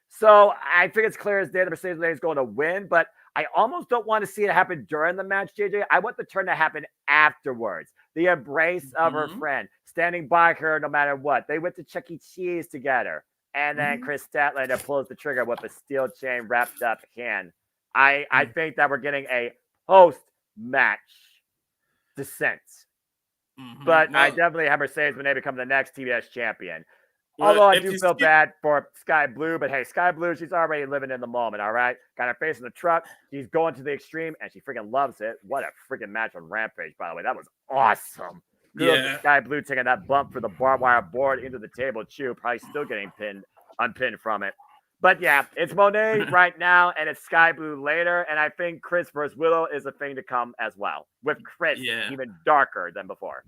So I think it's clear as day that Mercedes Moné is going to win, but I almost don't want to see it happen during the match, JJ. I want the turn to happen afterwards. The embrace of her friend, standing by her no matter what. They went to Chuck E. Cheese together. And then Chris Statlander pulls the trigger with a steel chain wrapped up hand. I think that we're getting a post-match descent. But I definitely have Mercedes Moné become the next TBS champion. Although I do feel bad for Sky Blue, but hey, Sky Blue, she's already living in the moment, all right? Got her face in the truck. She's going to the extreme, and she freaking loves it. What a freaking match on Rampage, by the way. That was awesome. Yeah. Sky Blue taking that bump for the barbed wire board into the table, too. Probably still getting unpinned from it. But yeah, it's Moné right now, and it's Sky Blue later. And I think Chris versus Willow is a thing to come as well, with Chris even darker than before.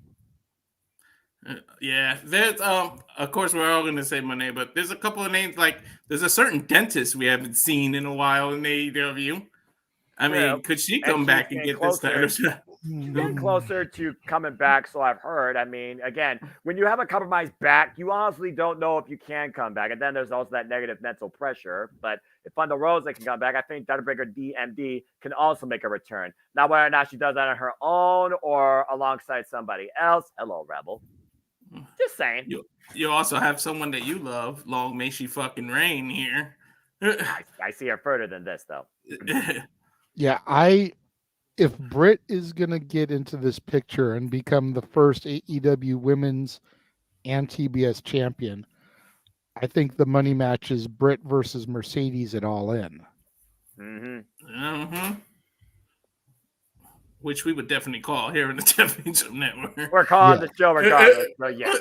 Yeah, there's of course we're all gonna say Moné, but there's a couple of names, like there's a certain dentist we haven't seen in a while in AEW. I mean, could she come back and get this title? Getting closer to coming back, so I've heard. I mean, again, when you have a compromised back, you honestly don't know if you can come back. And then there's also that negative mental pressure. But if Thunder Rosa can come back, I think Breaker DMD can also make a return. Now, whether or not she does that on her own or alongside somebody else, hello, Rebel. Just saying. You also have someone that you love. Long may she fucking reign here. I see her further than this, though. Yeah, if Britt is going to get into this picture and become the first AEW women's and TBS champion, I think the money match is Britt versus Mercedes at All In. Which we would definitely call here in the Championship Network. We're calling the show regardless, but yeah.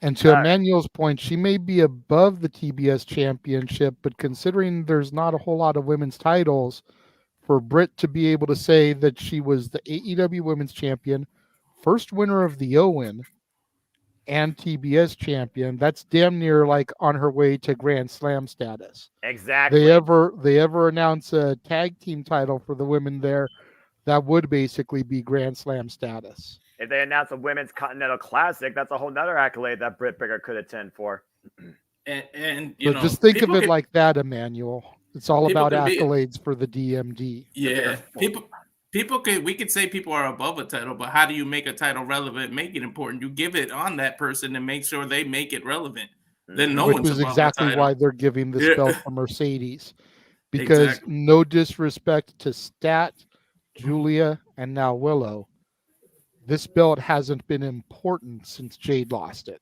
And to Emmanuel's point, she may be above the TBS championship, but considering there's not a whole lot of women's titles, for Britt to be able to say that she was the AEW women's champion, first winner of the Owen, and TBS champion, that's damn near like on her way to Grand Slam status. Exactly. They ever announce a tag team title for the women there, that would basically be Grand Slam status. If they announce a Women's Continental Classic, that's a whole nother accolade that Britt Baker could attend for. And just think of it like that, Emmanuel. It's all about accolades for the DMD. Yeah, we could say people are above a title, but how do you make a title relevant, make it important? You give it on that person and make sure they make it relevant. Then no one's above exactly the title. why they're giving this belt to Mercedes. Because no disrespect to Stat, Julia, and now Willow, this belt hasn't been important since Jade lost it.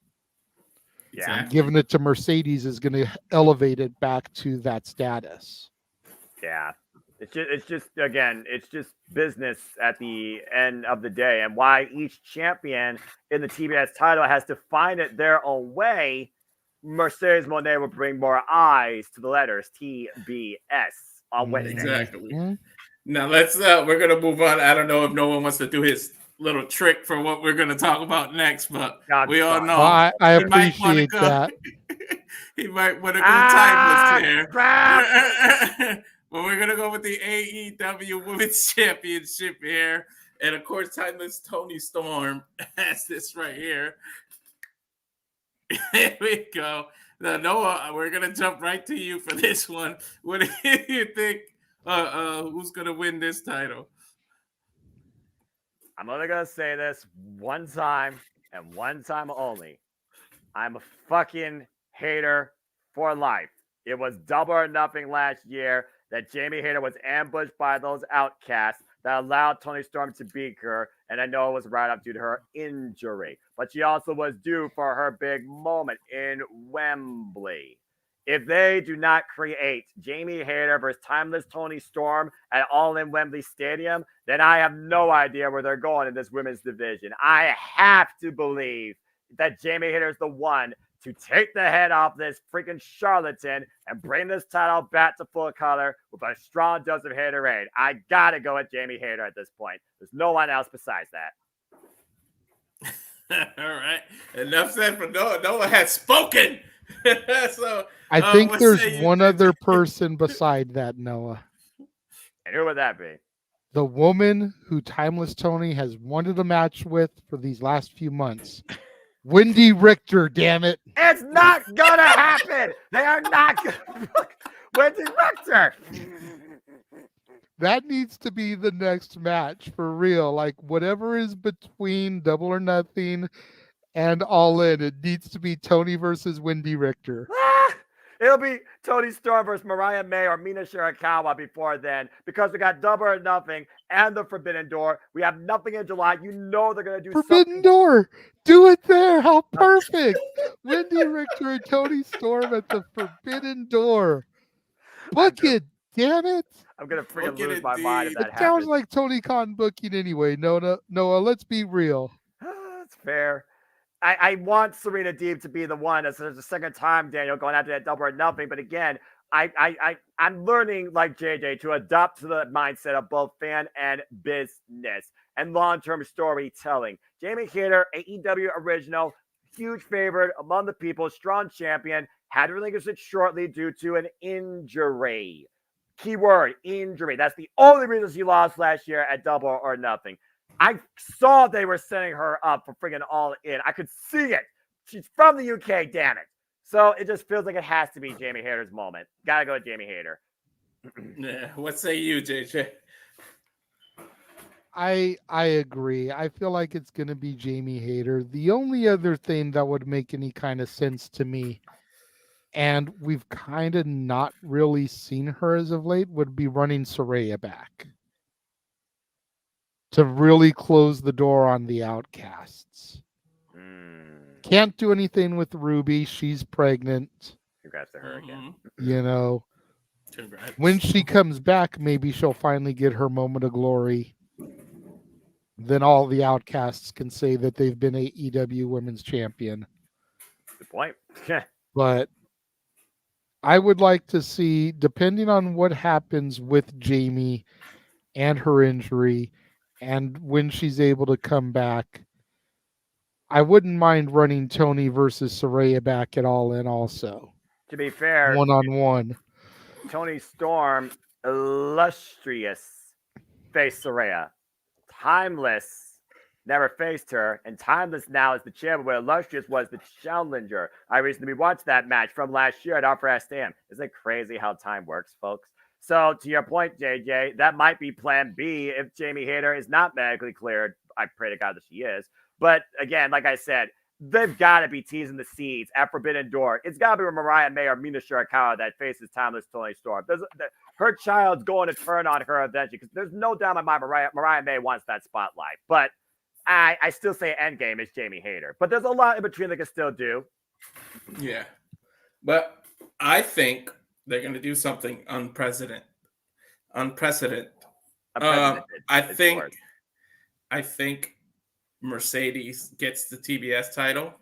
Yeah. And giving it to Mercedes is going to elevate it back to that status. Yeah. It's just business at the end of the day, and why each champion in the TBS title has to find it their own way. Mercedes Monet will bring more eyes to the letters TBS on Wednesday. Exactly. Mm-hmm. Now we're gonna move on. I don't know if no one wants to do his little trick for what we're gonna talk about next, but we all know I appreciate that. He might want to go timeless here. Crap. But we're gonna go with the AEW Women's Championship here, and of course, timeless Tony Storm has this right here. Here we go. Now, Noah, we're gonna jump right to you for this one. What do you think? Who's gonna win this title? I'm only gonna say this one time and one time only. I'm a fucking hater for life. It was Double or Nothing last year that Jamie Hayter was ambushed by those outcasts that allowed Toni Storm to beat her, and I know it was right up due to her injury, but she also was due for her big moment in Wembley. If they do not create Jamie Hayter versus Timeless Toni Storm at All in Wembley Stadium, then I have no idea where they're going in this women's division. I have to believe that Jamie Hayter is the one to take the head off this freaking charlatan and bring this title back to full color with a strong dose of haterade. I gotta go with Jamie Hayter at this point. There's no one else besides that. All right. Enough said for Noah. Noah has spoken. So I think there's one other person beside that, Noah. And who would that be? The woman who Timeless Tony has wanted a match with for these last few months. Wendy Richter, damn it. It's not gonna happen. They are not gonna Wendy Richter. That needs to be the next match for real. Like whatever is between Double or Nothing and All In, it needs to be Tony versus Wendy Richter. It'll be Toni Storm versus Mariah May or Mina Shirakawa before then, because we got Double or Nothing and the Forbidden Door. We have nothing in July. You know they're going to do Forbidden Door. Do it there. How perfect. Wendy Richter and Toni Storm at the Forbidden Door. Book it. Damn it. I'm going to freaking lose my mind if that happens. It sounds like Tony Khan booking anyway. Noah, let's be real. That's fair. I want Serena Deeb to be the one. That's the second time, Daniel, going after that Double or Nothing. But again, I'm learning, like JJ, to adapt to the mindset of both fan and business and long-term storytelling. Jamie Hayter, AEW original, huge favorite among the people, strong champion, had to relinquish it shortly due to an injury. Keyword, injury. That's the only reason she lost last year at Double or Nothing. I saw they were setting her up for friggin' All In. I could see it. She's from the UK, damn it. So it just feels like it has to be Jamie Hayter's moment. Gotta go with Jamie Hayter. Yeah. What say you, JJ? I agree. I feel like it's going to be Jamie Hayter. The only other thing that would make any kind of sense to me, and we've kind of not really seen her as of late, would be running Saraya back to really close the door on the outcasts. Can't do anything with Ruby. She's pregnant. Congrats to her again. You know, Congrats. when she comes back, maybe she'll finally get her moment of glory. Then all the outcasts can say that they've been AEW Women's Champion. Good point. But I would like to see, depending on what happens with Jamie and her injury, and when she's able to come back, I wouldn't mind running Tony versus Saraya back at All In also. To be fair, one-on-one. Toni Storm, illustrious, faced Saraya. Timeless never faced her, and Timeless now is the champion, where Illustrious was the challenger. I recently watched that match from last year at Offer Stam. Isn't it crazy how time works, folks? So, to your point, JJ, that might be plan B if Jamie Hayter is not medically cleared. I pray to God that she is. But again, like I said, they've got to be teasing the seeds at Forbidden Door. It's got to be Mariah May or Mina Shirakawa that faces Timeless Tony Storm. Her child's going to turn on her eventually because there's no doubt in my mind Mariah May wants that spotlight. But I still say endgame is Jamie Hayter. But there's a lot in between they can still do. Yeah. But I think they're going to do something unprecedented. I think Mercedes gets the TBS title,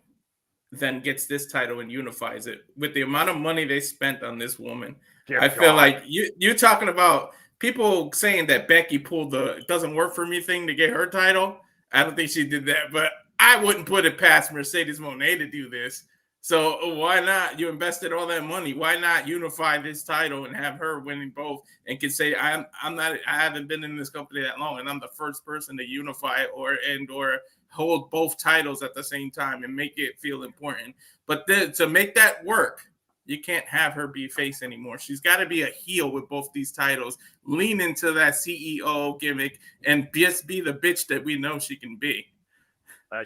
then gets this title and unifies it. With the amount of money they spent on this woman, I feel like you're talking about people saying that Becky pulled the doesn't work for me thing to get her title. I don't think she did that, but I wouldn't put it past Mercedes Moné to do this. So why not? You invested all that money. Why not unify this title and have her winning both and can say I haven't been in this company that long and I'm the first person to unify or hold both titles at the same time and make it feel important. But to make that work, you can't have her be face anymore. She's got to be a heel with both these titles. Lean into that CEO gimmick and just be the bitch that we know she can be.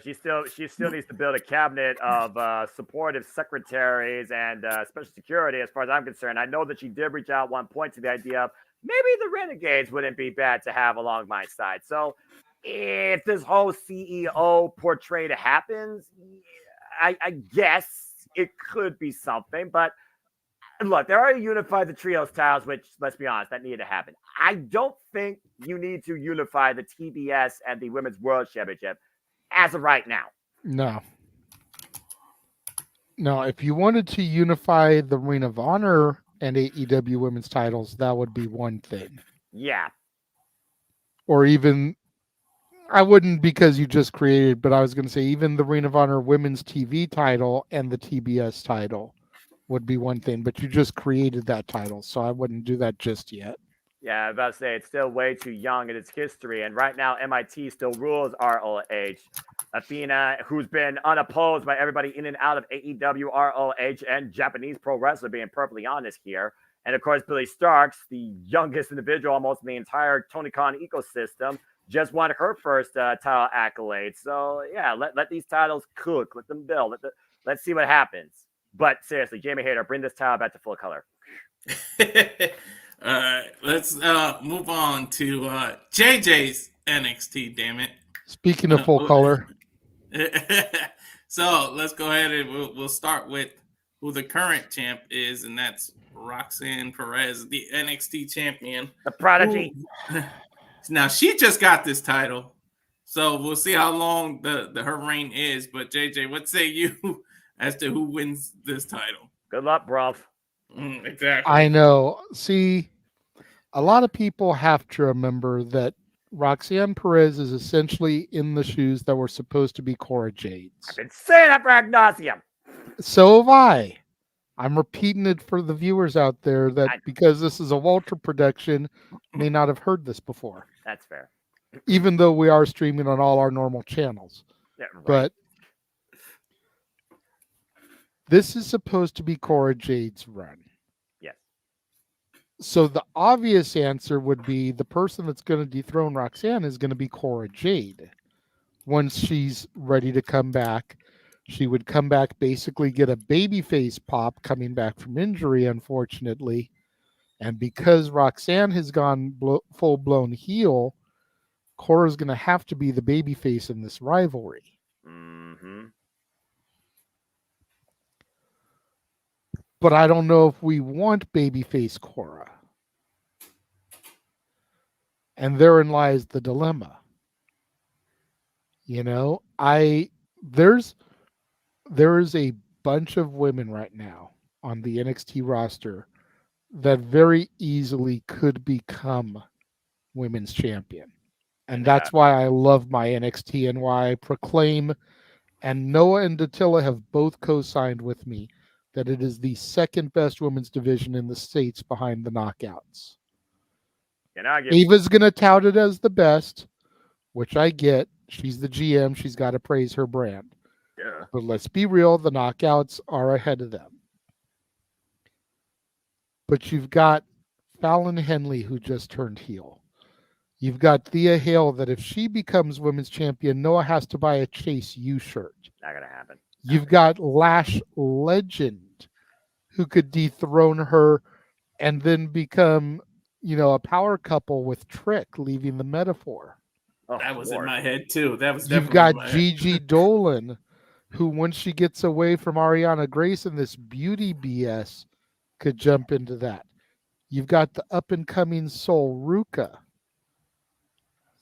She still needs to build a cabinet of supportive secretaries and special security, as far as I'm concerned. I know that she did reach out at one point to the idea of maybe the Renegades wouldn't be bad to have along my side. So if this whole CEO portrait happens, I guess it could be something. But look, they already unified the trios titles, which, let's be honest, that needed to happen. I don't think you need to unify the TBS and the Women's World Championship as of right now. No, if you wanted to unify the Ring of Honor and AEW women's titles, that would be one thing. Yeah. Or even, I wouldn't because you just created, but I was going to say even the Ring of Honor women's TV title and the TBS title would be one thing, but you just created that title, so I wouldn't do that just yet. Yeah, I was about to say, it's still way too young in its history. And right now, MIT still rules ROH. Athena, who's been unopposed by everybody in and out of AEW, ROH, and Japanese pro wrestler, being perfectly honest here. And of course, Billy Starks, the youngest individual almost in the entire Tony Khan ecosystem, just won her first title accolade. So yeah, let these titles cook, let them build. Let's see what happens. But seriously, Jamie Hayter, bring this title back to full color. All right, let's move on to JJ's NXT, damn it. Speaking of full color. So let's go ahead and we'll start with who the current champ is, and that's Roxanne Perez, the NXT champion. The prodigy. Now, she just got this title, so we'll see how long her reign is. But JJ, what say you as to who wins this title? Good luck, bruv. Exactly. I know. See, a lot of people have to remember that Roxanne Perez is essentially in the shoes that were supposed to be Cora Jade's. I've been saying that for ad nauseum. So have I. I'm repeating it for the viewers out there that because this is a Walter production, may not have heard this before. That's fair. Even though we are streaming on all our normal channels. Yeah, right. But this is supposed to be Cora Jade's run. Yes. So the obvious answer would be the person that's going to dethrone Roxanne is going to be Cora Jade. Once she's ready to come back, she would come back, basically get a babyface pop coming back from injury, unfortunately. And because Roxanne has gone full-blown heel, Cora's going to have to be the babyface in this rivalry. Mm-hmm. But I don't know if we want babyface Cora. And therein lies the dilemma. You know, there is a bunch of women right now on the NXT roster that very easily could become women's champion. And that's why I love my NXT and why I proclaim, and Noah and Dattila have both co-signed with me, that it is the second best women's division in the States behind the Knockouts. Ava's going to tout it as the best, which I get. She's the GM. She's got to praise her brand. Yeah. But let's be real, the Knockouts are ahead of them. But you've got Fallon Henley, who just turned heel. You've got Thea Hale, that if she becomes women's champion, Noah has to buy a Chase U shirt. Not gonna happen. You've got Lash Legend, who could dethrone her and then become, a power couple with Trick, leaving the metaphor. Oh, That was Lord. in my head too. That was You've definitely in got my head. Gigi Dolan, who once she gets away from Ariana Grace and this beauty BS, could jump into that. You've got the up and coming soul Ruka.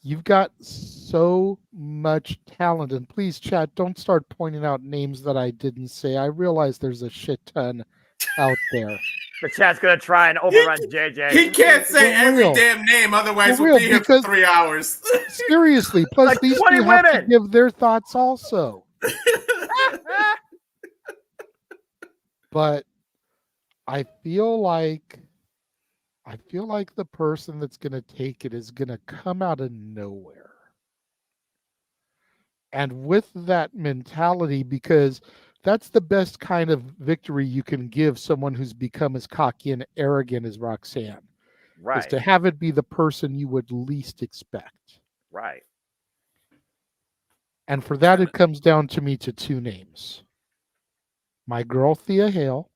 You've got so much talent. And please, chat, don't start pointing out names that I didn't say. I realize there's a shit ton out there. The chat's gonna try and overrun JJ. He can't say For every real. damn name, otherwise For we'll real, be here for because- 3 hours. Seriously, plus Like these 20 two have to women. give their thoughts also. But I feel like the person that's going to take it is going to come out of nowhere. And with that mentality, because that's the best kind of victory you can give someone who's become as cocky and arrogant as Roxanne, is Right. to have it be the person you would least expect. Right. And for that, it comes down to me to two names. My girl, Thea Hale,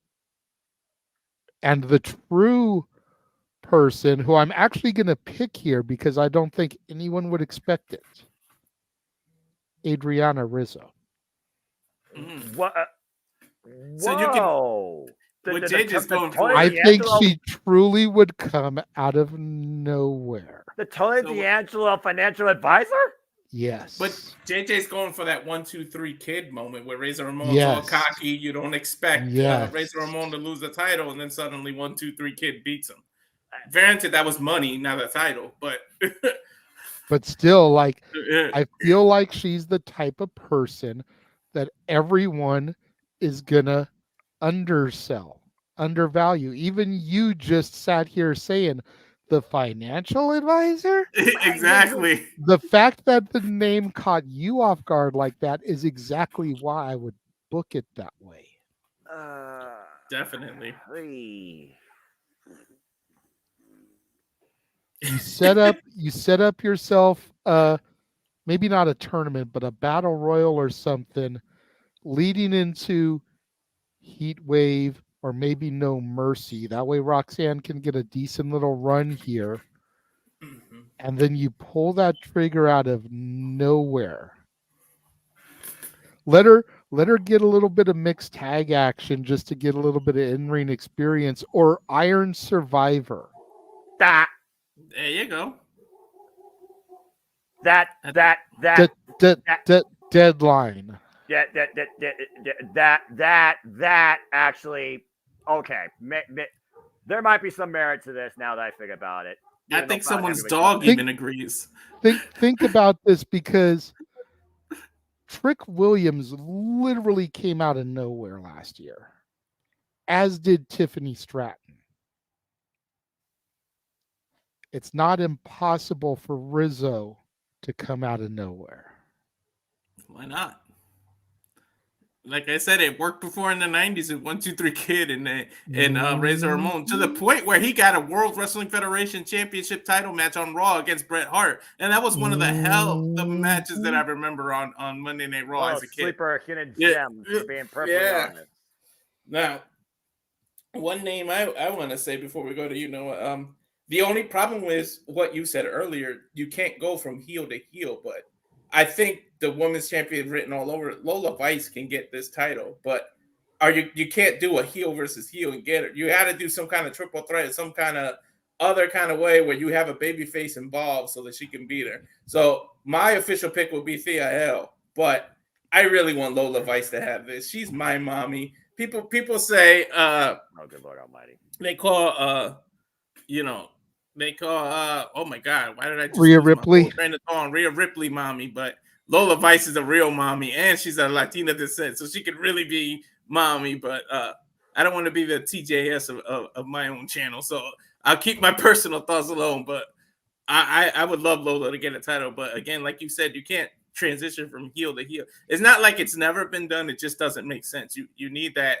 and the true person who I'm actually going to pick here because I don't think anyone would expect it. Adriana Rizzo. What? So you can- Whoa. What JJ's going for- Tony I think D'Angelo- she truly would come out of nowhere. The Tony So- D'Angelo financial advisor? Yes. But JJ's going for that 1, 2, 3 kid moment where Razor Ramon's all Yes. cocky. You don't expect Yes. Razor Ramon to lose the title, and then suddenly 1, 2, 3 kid beats him. Granted, that was money, not a title, but But still, like, I feel like she's the type of person that everyone is gonna undervalue. Even you just sat here saying the financial advisor. exactly. The fact that the name caught you off guard like that is exactly why I would book it that way. Definitely. Hey. You set up yourself maybe not a tournament, but a battle royal or something leading into Heat Wave or maybe No Mercy. That way Roxanne can get a decent little run here. And then you pull that trigger out of nowhere. Let her get a little bit of mixed tag action just to get a little bit of in-ring experience, or Iron Survivor. That. There you go. That. Deadline. Yeah, that actually, okay. There might be some merit to this now that I think about it. I Even think though Bob someone's Heavyweight dog Champion- even agrees. Think about this, because Trick Williams literally came out of nowhere last year, as did Tiffany Stratton. It's not impossible for Rizzo to come out of nowhere. Why not? Like I said, it worked before in the 90s with 1, 2, 3 Kid and Razor Ramon, to the point where he got a World Wrestling Federation Championship title match on Raw against Bret Hart. And that was one of the matches that I remember on Monday Night Raw as a kid. Sleeper hidden Yeah. gem, for being perfectly Yeah. honest. Now, one name I want to say before we go to, the only problem is what you said earlier. You can't go from heel to heel, but I think the women's champion written all over it. Lola Vice can get this title, but you can't do a heel versus heel and get it. You had to do some kind of triple threat, some kind of other kind of way where you have a baby face involved so that she can beat her. So my official pick would be Thea Hale, but I really want Lola Vice to have this. She's my mommy. People say Oh, good Lord Almighty. they call oh my God, why did I just Rhea lose my Ripley? whole train of thought? Rhea Ripley mommy, but Lola Vice is a real mommy, and she's a Latina descent, so she could really be mommy, but I don't want to be the TJS of my own channel, so I'll keep my personal thoughts alone, but I would love Lola to get a title, but again, like you said, you can't transition from heel to heel. It's not like it's never been done, it just doesn't make sense. You need that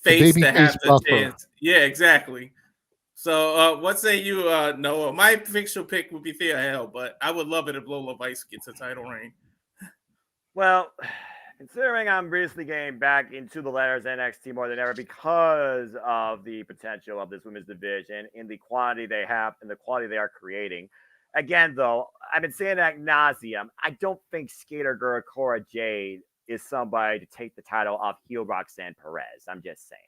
face to have the chance. Yeah, exactly. So what say you, Noah? My official pick would be Thea Hale, but I would love it if Lola Vice gets a title reign. Well, considering I'm recently getting back into the letters NXT more than ever because of the potential of this women's division in the quantity they have and the quality they are creating. Again, though, I've been saying ad nauseum. I don't think Skater Girl Cora Jade is somebody to take the title off heel Roxanne Perez. I'm just saying.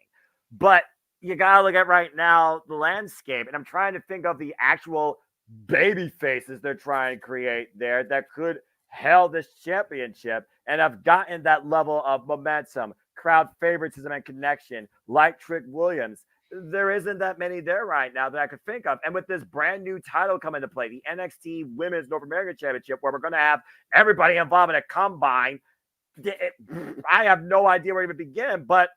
But you gotta look at right now the landscape, and I'm trying to think of the actual baby faces they're trying to create there that could held this championship and have gotten that level of momentum, crowd favoritism, and connection, like Trick Williams. There isn't that many there right now that I could think of. And with this brand new title coming into play, the NXT Women's North American Championship, where we're going to have everybody involved in a combine, I have no idea where to even begin. But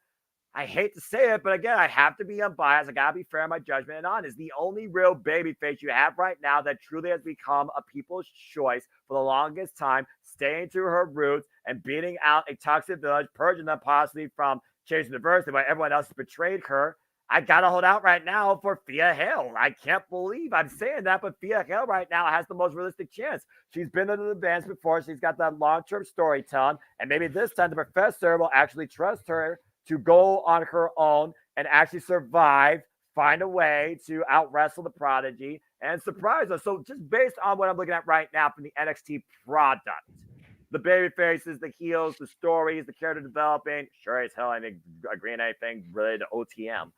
I hate to say it, but again, I have to be unbiased. I gotta be fair in my judgment and honest. The only real babyface you have right now that truly has become a people's choice for the longest time, staying to her roots and beating out a toxic village, purging them possibly from chasing diversity while everyone else has betrayed her. I gotta hold out right now for Thea Hale. I can't believe I'm saying that, but Thea Hale right now has the most realistic chance. She's been in the bands before. She's got that long-term storytelling, and maybe this time the professor will actually trust her to go on her own and actually survive, find a way to out wrestle the prodigy and surprise us. So just based on what I'm looking at right now from the NXT product, the baby faces, the heels, the stories, the character developing, sure as hell I didn't agree on anything related to OTM.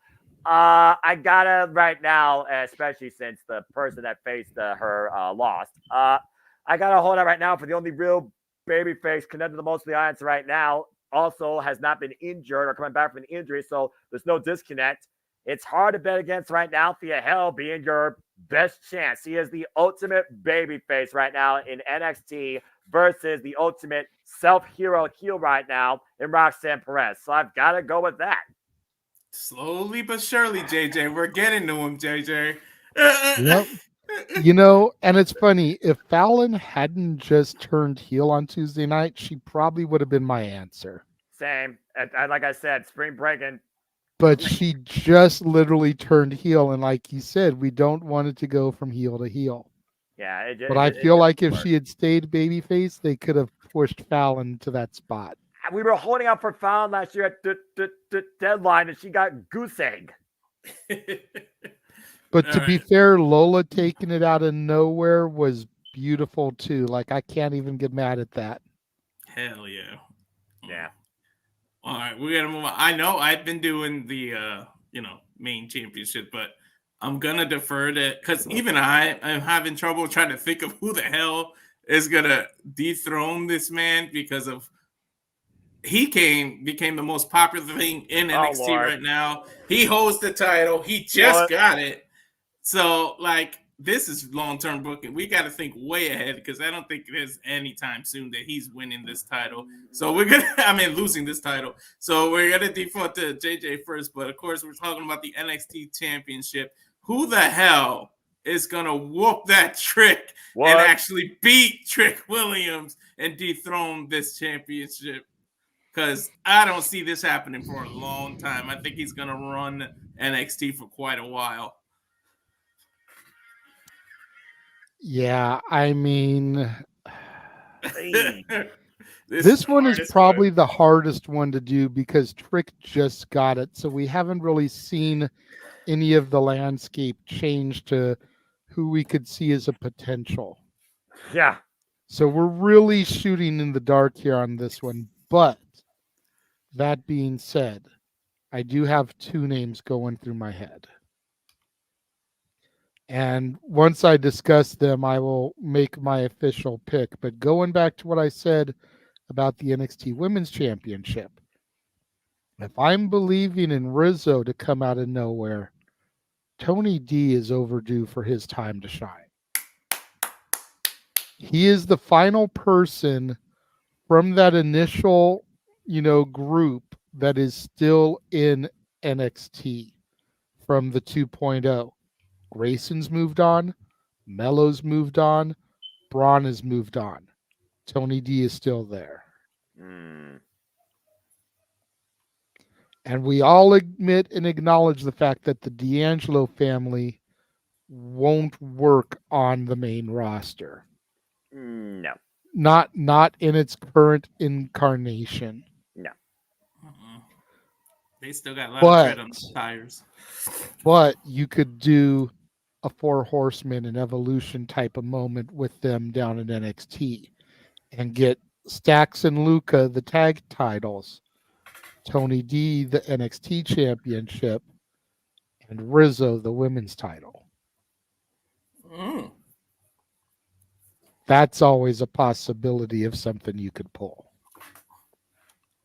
I gotta right now, especially since the person that faced her lost, I gotta hold out right now for the only real babyface connected to most of the audience right now. Also has not been injured or coming back from an injury, so there's no disconnect. It's hard to bet against right now. Thea Hale being your best chance. He is the ultimate babyface right now in NXT versus the ultimate self-hero heel right now in Roxanne Perez. So I've got to go with that. Slowly but surely, JJ. We're getting to him, JJ. Yep. And it's funny, if Fallon hadn't just turned heel on Tuesday night, she probably would have been my answer. Same. And like I said, spring breaking. But she just literally turned heel. And like you said, we don't want it to go from heel to heel. Yeah. But I feel like if she had stayed babyface, they could have pushed Fallon to that spot. We were holding out for Fallon last year at the deadline, and she got goose egg. But to be fair, Lola taking it out of nowhere was beautiful too. Like I can't even get mad at that. Hell yeah. Yeah. All right, we're gonna move on. I know I've been doing the main championship, but I'm gonna defer to because even I am having trouble trying to think of who the hell is gonna dethrone this man because of he became the most popular thing in NXT right now. He holds the title. He just got it. So, like, this is long-term booking. We got to think way ahead because I don't think there's any time soon that he's winning this title. So losing this title. So we're going to default to JJ first. But, of course, we're talking about the NXT Championship. Who the hell is going to whoop that Trick and actually beat Trick Williams and dethrone this championship? Because I don't see this happening for a long time. I think he's going to run NXT for quite a while. Yeah, I mean, this one is probably the hardest one to do because Trick just got it. So we haven't really seen any of the landscape change to who we could see as a potential. Yeah. So we're really shooting in the dark here on this one. But that being said, I do have two names going through my head. And once I discuss them, I will make my official pick. But going back to what I said about the NXT Women's Championship, if I'm believing in Rizzo to come out of nowhere, Tony D is overdue for his time to shine. He is the final person from that initial, group that is still in NXT from the 2.0. Grayson's moved on, Mello's moved on, Braun has moved on. Tony D is still there. And we all admit and acknowledge the fact that the D'Angelo family won't work on the main roster. No. Not in its current incarnation. No. They still got a lot of tread on the tires. But you could do a Four Horsemen and Evolution type of moment with them down in NXT and get Stax and Luca the tag titles, Tony D the NXT championship, and Rizzo the women's title. That's always a possibility of something you could pull.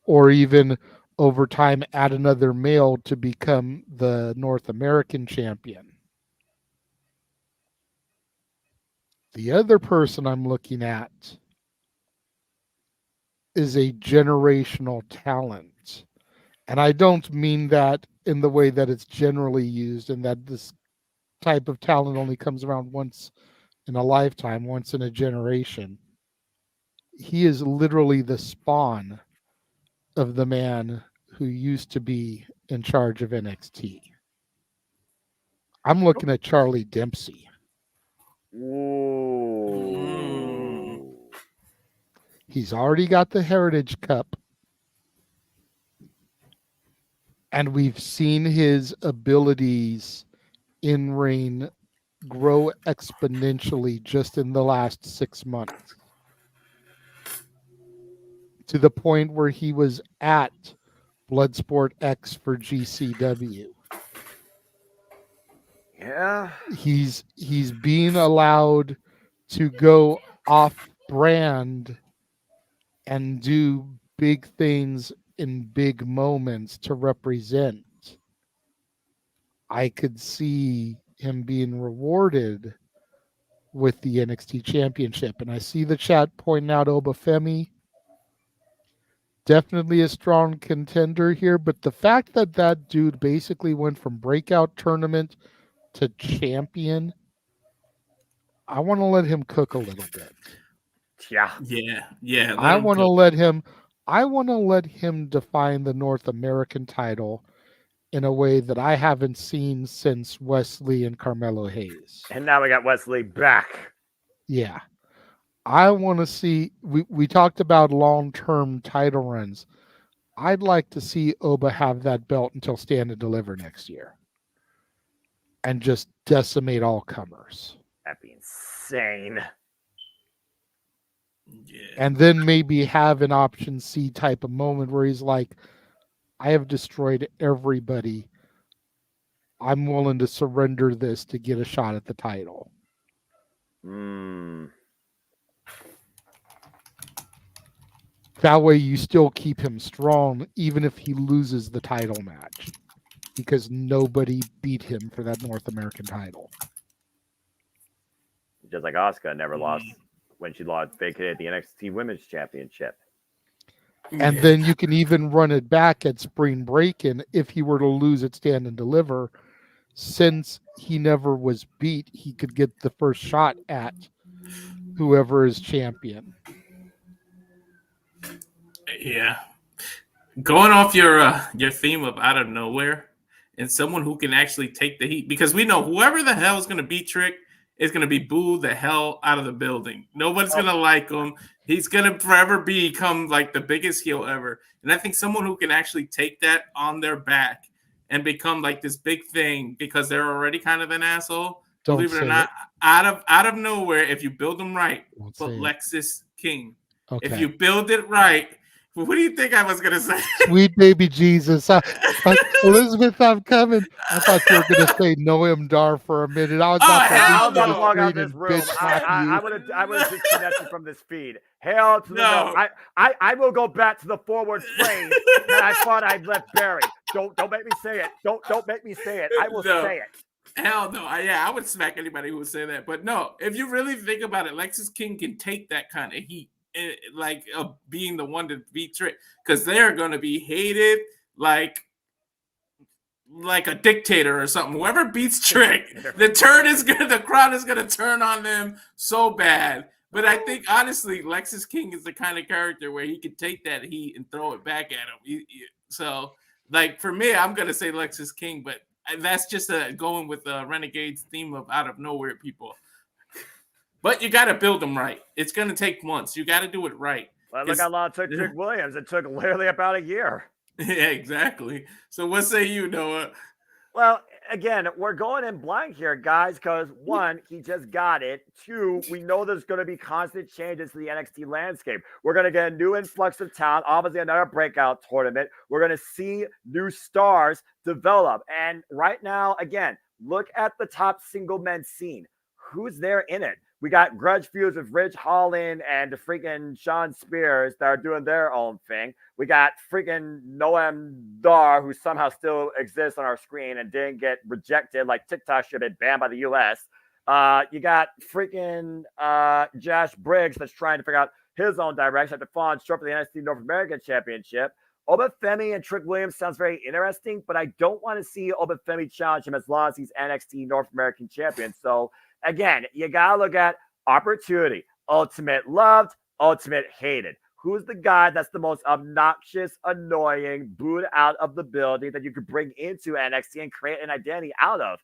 Or even over time add another male to become the North American champion. The other person I'm looking at is a generational talent. And I don't mean that in the way that it's generally used, and that this type of talent only comes around once in a lifetime, once in a generation. He is literally the spawn of the man who used to be in charge of NXT. I'm looking at Charlie Dempsey. Ooh. He's already got the Heritage Cup. And we've seen his abilities in ring grow exponentially just in the last 6 months. To the point where he was at Bloodsport X for GCW. Yeah. He's being allowed to go off brand and do big things in big moments to represent. I could see him being rewarded with the NXT championship. And I see the chat pointing out Obafemi. Definitely a strong contender here, but the fact that that dude basically went from breakout tournament to champion, I want to let him cook a little bit. Yeah. Yeah. I want to let him define the North American title in a way that I haven't seen since Wesley and Carmelo Hayes. And now we got Wesley back. Yeah. I want to see, we talked about long-term title runs. I'd like to see Oba have that belt until Stand and Deliver next year. And just decimate all comers. That'd be insane. Yeah. And then maybe have an option C type of moment where he's like, I have destroyed everybody. I'm willing to surrender this to get a shot at the title. That way you still keep him strong, even if he loses the title match. Because nobody beat him for that North American title. Just like Asuka never lost when she vacated the NXT Women's Championship. And then you can even run it back at Spring Break-In if he were to lose at Stand and Deliver. Since he never was beat, he could get the first shot at whoever is champion. Yeah. Going off your theme of out of nowhere and someone who can actually take the heat, because we know whoever the hell is going to beat Trick is going to be booed the hell out of the building. Nobody's going to like him. He's going to forever become like the biggest heel ever. And I think someone who can actually take that on their back and become like this big thing because they're already kind of an asshole. Believe it or not, out of nowhere, if you build them right, put Lexis King. Okay. If you build it right, what do you think I was going to say? Sweet baby Jesus. Elizabeth, I'm coming. I thought you were going to say Noam Dar for a minute. I was about to log out of this room. I would have disconnected from this feed. Hell to the no. I will go back to the forward frame that I thought I'd left buried. Don't make me say it. Don't make me say it. I will say it. Hell no. I would smack anybody who would say that. But no, if you really think about it, Lexis King can take that kind of heat. Like being the one to beat Trick, because they're going to be hated like a dictator or something. Whoever beats Trick, the crowd is going to turn on them so bad. But I think honestly, Lexis King is the kind of character where he can take that heat and throw it back at him. So, like for me, I'm going to say Lexis King, but that's just going with Renegade's theme of out of nowhere people. But you got to build them right. It's going to take months. You got to do it right. Well, look how long it took Trick Williams. It took literally about a year. Yeah, exactly. So what say you, Noah? Well, again, we're going in blind here, guys, because one, he just got it. Two, we know there's going to be constant changes to the NXT landscape. We're going to get a new influx of talent, obviously another breakout tournament. We're going to see new stars develop. And right now, again, look at the top single men scene. Who's there in it? We got grudge feuds with Ridge Holland and the freaking Sean Spears that are doing their own thing. We got freaking Noam Dar, who somehow still exists on our screen and didn't get rejected like TikTok should have been banned by the US. You got freaking Josh Briggs that's trying to figure out his own direction after falling short for the NXT North American Championship. Obafemi and Trick Williams sounds very interesting, but I don't want to see Obafemi challenge him as long as he's NXT North American champion. So again, you got to look at opportunity, ultimate loved, ultimate hated. Who's the guy that's the most obnoxious, annoying, booed out of the building that you could bring into NXT and create an identity out of?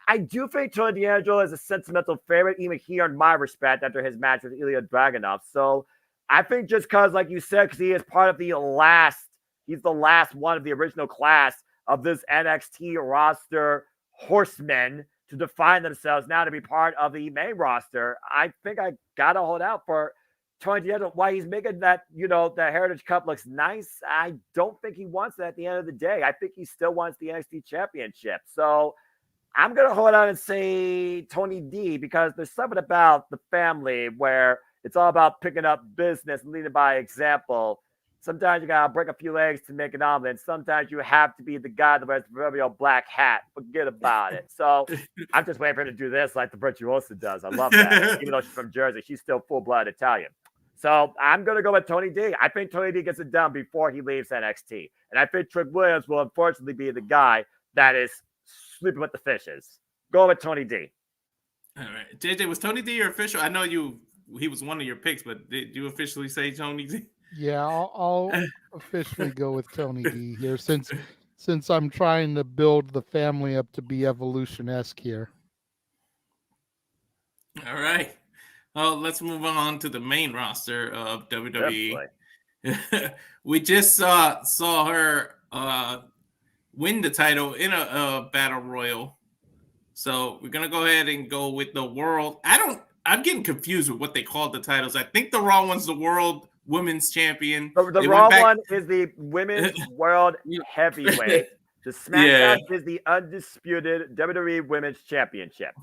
I do think Tony D'Angelo is a sentimental favorite. Even he earned my respect after his match with Ilya Dragunov. So I think just because, like you said, because he is part of he's the last one of the original class of this NXT roster horsemen to define themselves now to be part of the main roster. I think I got to hold out for Tony D'Angelo. Why he's making that, that Heritage Cup looks nice. I don't think he wants that at the end of the day. I think he still wants the NXT Championship. So I'm going to hold out and say Tony D, because there's something about the family where it's all about picking up business and leading by example. Sometimes you got to break a few eggs to make an omelet. And sometimes you have to be the guy that wears the proverbial black hat. Forget about it. So I'm just waiting for him to do this like the Virtuosa does. I love that. Even though she's from Jersey, she's still full-blood Italian. So I'm going to go with Tony D. I think Tony D gets it done before he leaves NXT. And I think Trick Williams will unfortunately be the guy that is sleeping with the fishes. Go with Tony D. All right. JJ, was Tony D your official? I know he was one of your picks, but did you officially say Tony D? Yeah, I'll officially go with Tony D here since I'm trying to build the family up to be Evolution-esque here. All right. Well, let's move on to the main roster of WWE. We just saw her win the title in a battle royal. So we're gonna go ahead and go with the world. I'm getting confused with what they called the titles. I think the Raw one's the World Women's Champion. The Raw one is the Women's World Heavyweight. The SmackDown is the undisputed WWE Women's Championship.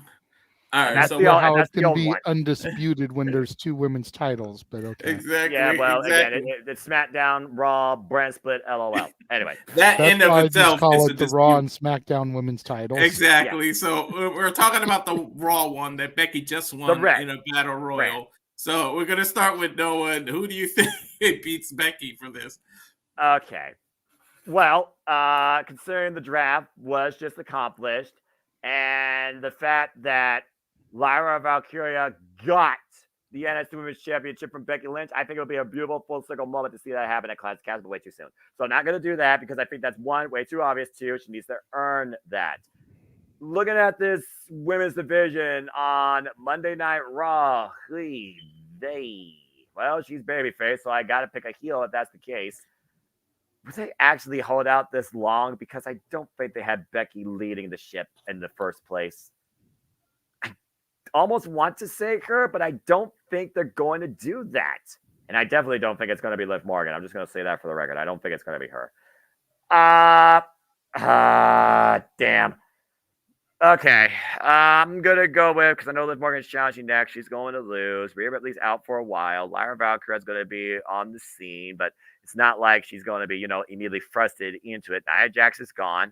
All right, so how it can be undisputed when there's two women's titles, but okay. Exactly. Yeah, well, exactly. Again, it's SmackDown, Raw, brand split, LOL. Anyway, that end of itself call is it the Raw and SmackDown women's titles. Exactly. Yeah. So we're talking about the Raw one that Becky just won in a battle royal. Right. So we're gonna start with Noah. Who do you think beats Becky for this? Okay. Well, considering the draft was just accomplished, and the fact that Lyra Valkyria got the NXT Women's Championship from Becky Lynch, I think it'll be a beautiful full circle moment to see that happen at Classic Cast, but way too soon. So I'm not going to do that because I think that's one, way too obvious. Two, she needs to earn that. Looking at this women's division on Monday Night Raw, well, she's babyface, so I got to pick a heel if that's the case. Would they actually hold out this long? Because I don't think they had Becky leading the ship in the first place. Almost want to say her, but I don't think they're going to do that. And I definitely don't think it's going to be Liv Morgan. I'm just going to say that for the record. I don't think it's going to be her. Damn. Okay. I'm going to go with, because I know Liv Morgan's challenging next. She's going to lose. Rhea Ripley's out for a while. Lyra Valkyria is going to be on the scene, but it's not like she's going to be, immediately thrusted into it. Nia Jax is gone.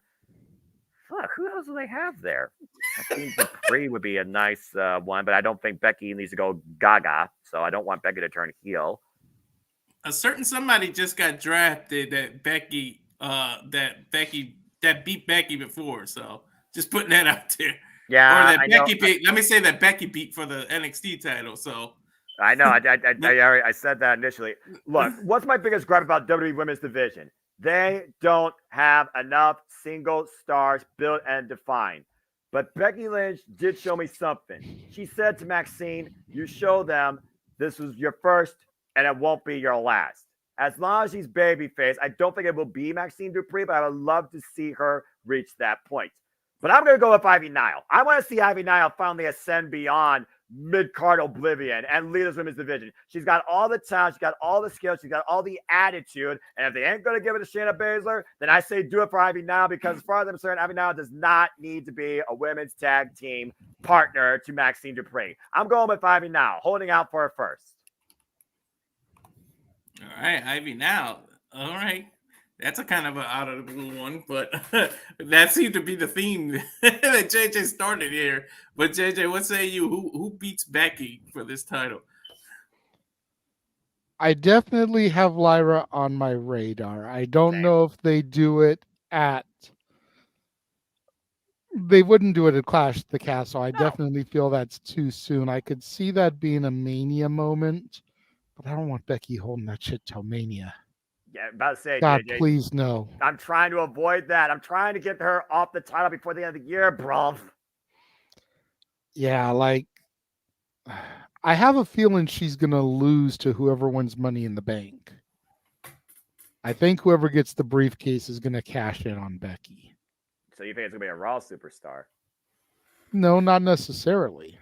Fuck, who else do they have there? I think Dupree would be a nice one, but I don't think Becky needs to go gaga, so I don't want Becky to turn heel. A certain somebody just got drafted that beat Becky before, so just putting that out there. Yeah, or that Becky beat. Let me say that Becky beat for the NXT title. So I know I said that initially. Look, what's my biggest gripe about WWE Women's Division? They don't have enough single stars built and defined. But Becky Lynch did show me something. She said to Maxine, you show them this was your first and it won't be your last. As long as she's babyface, I don't think it will be Maxine Dupree, but I would love to see her reach that point. But I'm going to go with Ivy Nile. I want to see Ivy Nile finally ascend beyond mid-card oblivion and lead this women's division. She's got all the talent, she's got all the skills, she's got all the attitude. And if they ain't going to give it to Shayna Baszler, then I say do it for Ivy Nile, because as far as I'm concerned, Ivy Nile does not need to be a women's tag team partner to Maxine Dupree. I'm going with Ivy Nile, holding out for her first. All right, Ivy Nile. All right. That's a kind of an out of the blue one, but that seemed to be the theme that JJ started here. But JJ, what say you? Who beats Becky for this title? I definitely have Lyra on my radar. I don't know if they do it at. They wouldn't do it at Clash at the Castle. I definitely feel that's too soon. I could see that being a Mania moment, but I don't want Becky holding that shit till Mania. Yeah, about to say, God, JJ, please no. I'm trying to avoid that. I'm trying to get her off the title before the end of the year, bro. Yeah, like I have a feeling she's gonna lose to whoever wins Money in the Bank. I think whoever gets the briefcase is gonna cash in on Becky. So you think it's gonna be a Raw superstar? No, not necessarily.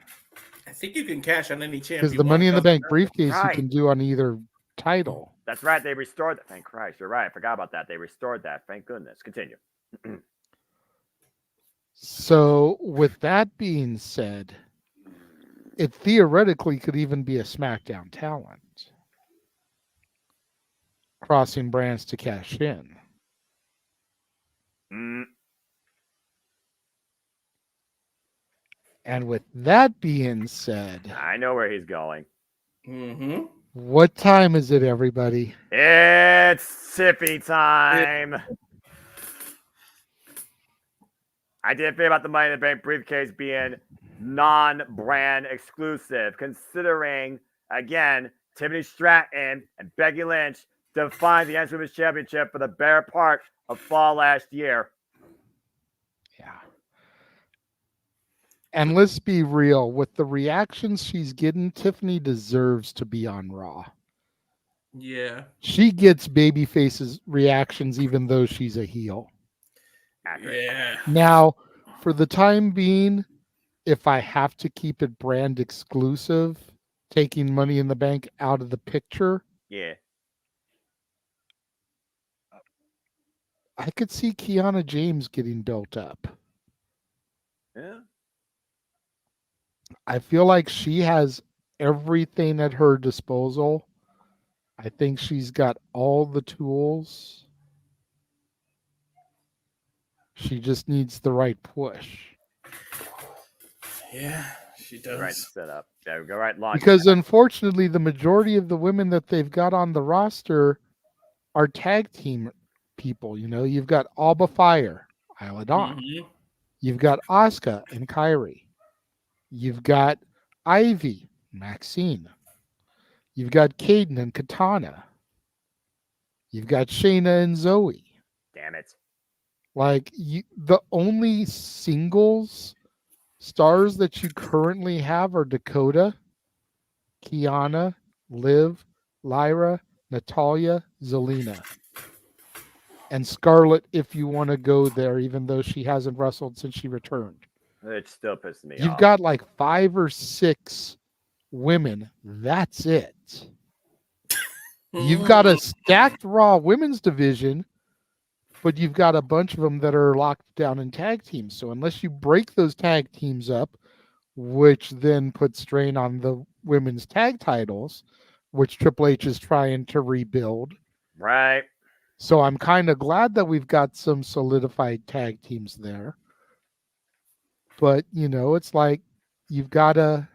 I think you can cash on any champion. Because the Money in the Bank briefcase Right. you can do on either title. That's right. They restored that. Thank Christ. You're right. I forgot about that. They restored that. Thank goodness. Continue. So, with that being said, it theoretically could even be a SmackDown talent. Crossing brands to cash in. And with that being said, I know where he's going. Mm-hmm. What time is it, everybody? It's sippy time. I did feel about the Money in the Bank briefcase being non-brand exclusive, considering, again, Tiffany Stratton and Becky Lynch defined the Men's Women's Championship for the better part of fall last year. Yeah. And let's be real, with the reactions she's getting, Tiffany deserves to be on Raw. Yeah. She gets babyface's reactions even though she's a heel. Yeah. Now, for the time being, if I have to keep it brand exclusive, taking Money in the Bank out of the picture, Yeah. I could see Kiana James getting built up. Yeah. I feel like she has everything at her disposal. I think she's got all the tools. She just needs the right push. Yeah, she does. Right setup. There we go. Right launch. Because unfortunately, the majority of the women that they've got on the roster are tag team people. You know, you've got Alba Fire, Isla Dawn. Mm-hmm. You've got Asuka and Kairi. You've got Ivy, Maxine. You've got Caden and Katana. You've got Shayna and Zoe. Damn it. Like, the only singles stars that you currently have are Dakota, Kiana, Liv, Lyra, Natalia, Zelina. And Scarlett, if you want to go there, even though she hasn't wrestled since she returned. It's still pissing me off. You've got like 5 or 6 women. That's it. You've got a stacked Raw women's division, but you've got a bunch of them that are locked down in tag teams. So unless you break those tag teams up, which then puts strain on the women's tag titles, which Triple H is trying to rebuild. Right. So I'm kind of glad that we've got some solidified tag teams there. But, you know, it's like you've got to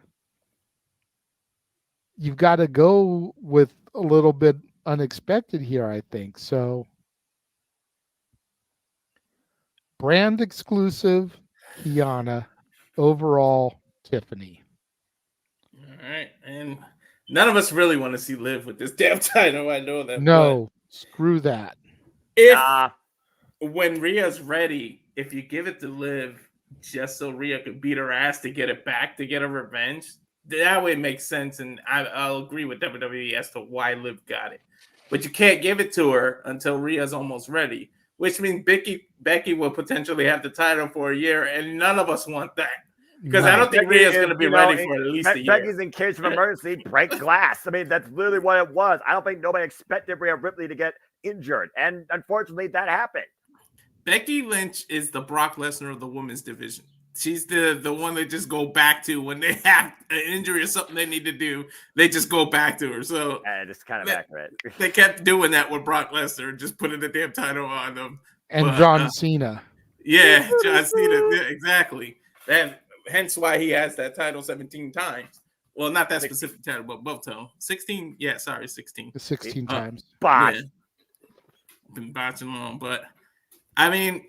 go with a little bit unexpected here, I think. So brand exclusive, Kiana. Overall, Tiffany. All right. And none of us really want to see Liv with this damn title. I know that. No, screw that. If when Rhea's ready, if you give it to Liv just so Rhea could beat her ass to get it back, to get a revenge. That way it makes sense, and I'll agree with WWE as to why Liv got it. But you can't give it to her until Rhea's almost ready, which means Becky will potentially have the title for a year, and none of us want that. Because I don't think Rhea's going to be ready for at least a year. Becky's in case of emergency, break glass. I mean, that's literally what it was. I don't think nobody expected Rhea Ripley to get injured, and unfortunately, that happened. Becky Lynch is the Brock Lesnar of the women's division. She's the one they just go back to when they have an injury or something they need to do. They just go back to her. So it's kind of accurate. They kept doing that with Brock Lesnar, just putting the damn title on them. And John Cena. Yeah, John Cena. Yeah, exactly. Hence why he has that title 17 times. Well, not that specific title, but both title. 16. Yeah, sorry, 16. 16 times. Botch. Yeah. Been botching along, but I mean,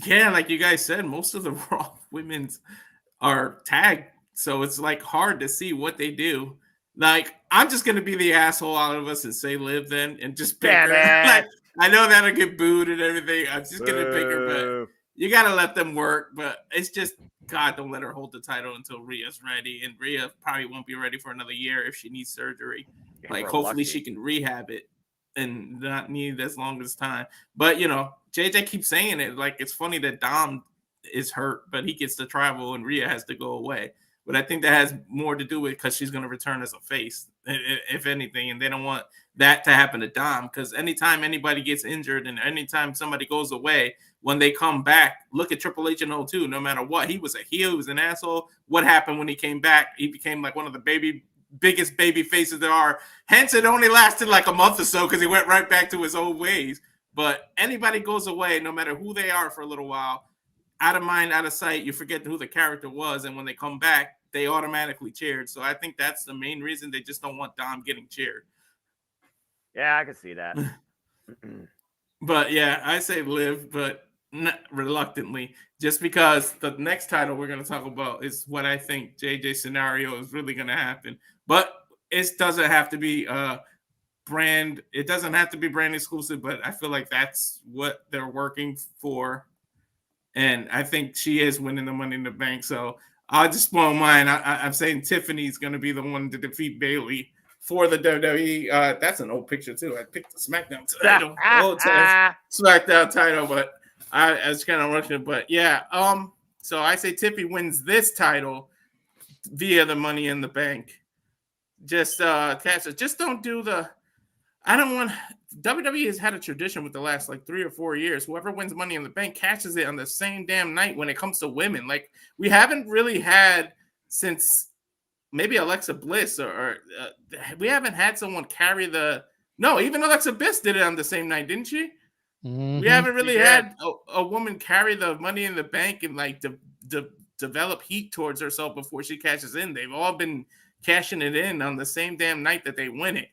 yeah, like you guys said, most of the Raw women's are tagged, so it's like hard to see what they do. Like, I'm just gonna be the asshole out of us and say Liv then, and just pick her. Like, I know that'll get booed and everything. I'm just gonna pick her, but you gotta let them work. But it's just, God, don't let her hold the title until Rhea's ready, and Rhea probably won't be ready for another year if she needs surgery. Like, hopefully she can rehab it and not need as long as time. But, you know, JJ keeps saying it. Like, it's funny that Dom is hurt, but he gets to travel and Rhea has to go away. But I think that has more to do with because she's going to return as a face, if anything. And they don't want that to happen to Dom, because anytime anybody gets injured and anytime somebody goes away, when they come back, look at Triple H in 02. No matter what, he was a heel, he was an asshole. What happened when he came back? He became like one of the biggest baby faces there are. Hence, it only lasted like a month or so because he went right back to his old ways. But anybody goes away, no matter who they are, for a little while, out of mind, out of sight, you forget who the character was. And when they come back, they automatically cheered. So I think that's the main reason they just don't want Dom getting cheered. Yeah, I can see that. But yeah, I say Liv, but not reluctantly, just because the next title we're going to talk about is what I think JJ scenario is really going to happen. But it doesn't have to be brand. It doesn't have to be brand exclusive, but I feel like that's what they're working for. And I think she is winning the Money in the Bank. So I'll just spoil mine. I'm saying Tiffany's going to be the one to defeat Bayley for the WWE. That's an old picture too. I picked the SmackDown title, SmackDown title, but I was kind of rushing. But yeah, so I say Tiffy wins this title via the Money in the Bank. Just cash it. Just don't do the. I don't want. WWE has had a tradition with the last like 3 or 4 years. Whoever wins Money in the Bank cashes it on the same damn night when it comes to women. Like, we haven't really had since maybe Alexa Bliss or we haven't had someone carry the. No, even Alexa Bliss did it on the same night, didn't she? Mm-hmm. We haven't really had a woman carry the Money in the Bank and like develop heat towards herself before she cashes in. They've all been cashing it in on the same damn night that they win it.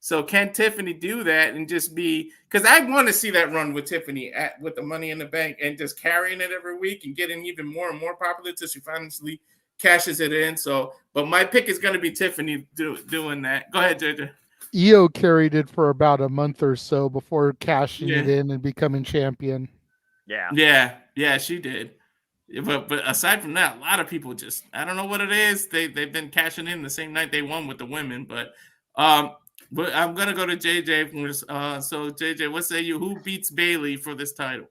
So can Tiffany do that and just be, because I want to see that run with Tiffany with the Money in the Bank and just carrying it every week and getting even more and more popular until she finally cashes it in. So, but my pick is going to be Tiffany doing that. Go ahead, JJ. Io carried it for about a month or so before cashing it in and becoming champion. Yeah, she did. But aside from that, a lot of people just, I don't know what it is. They've been cashing in the same night they won with the women, but I'm gonna go to JJ. So JJ, what say you? Who beats Bayley for this title?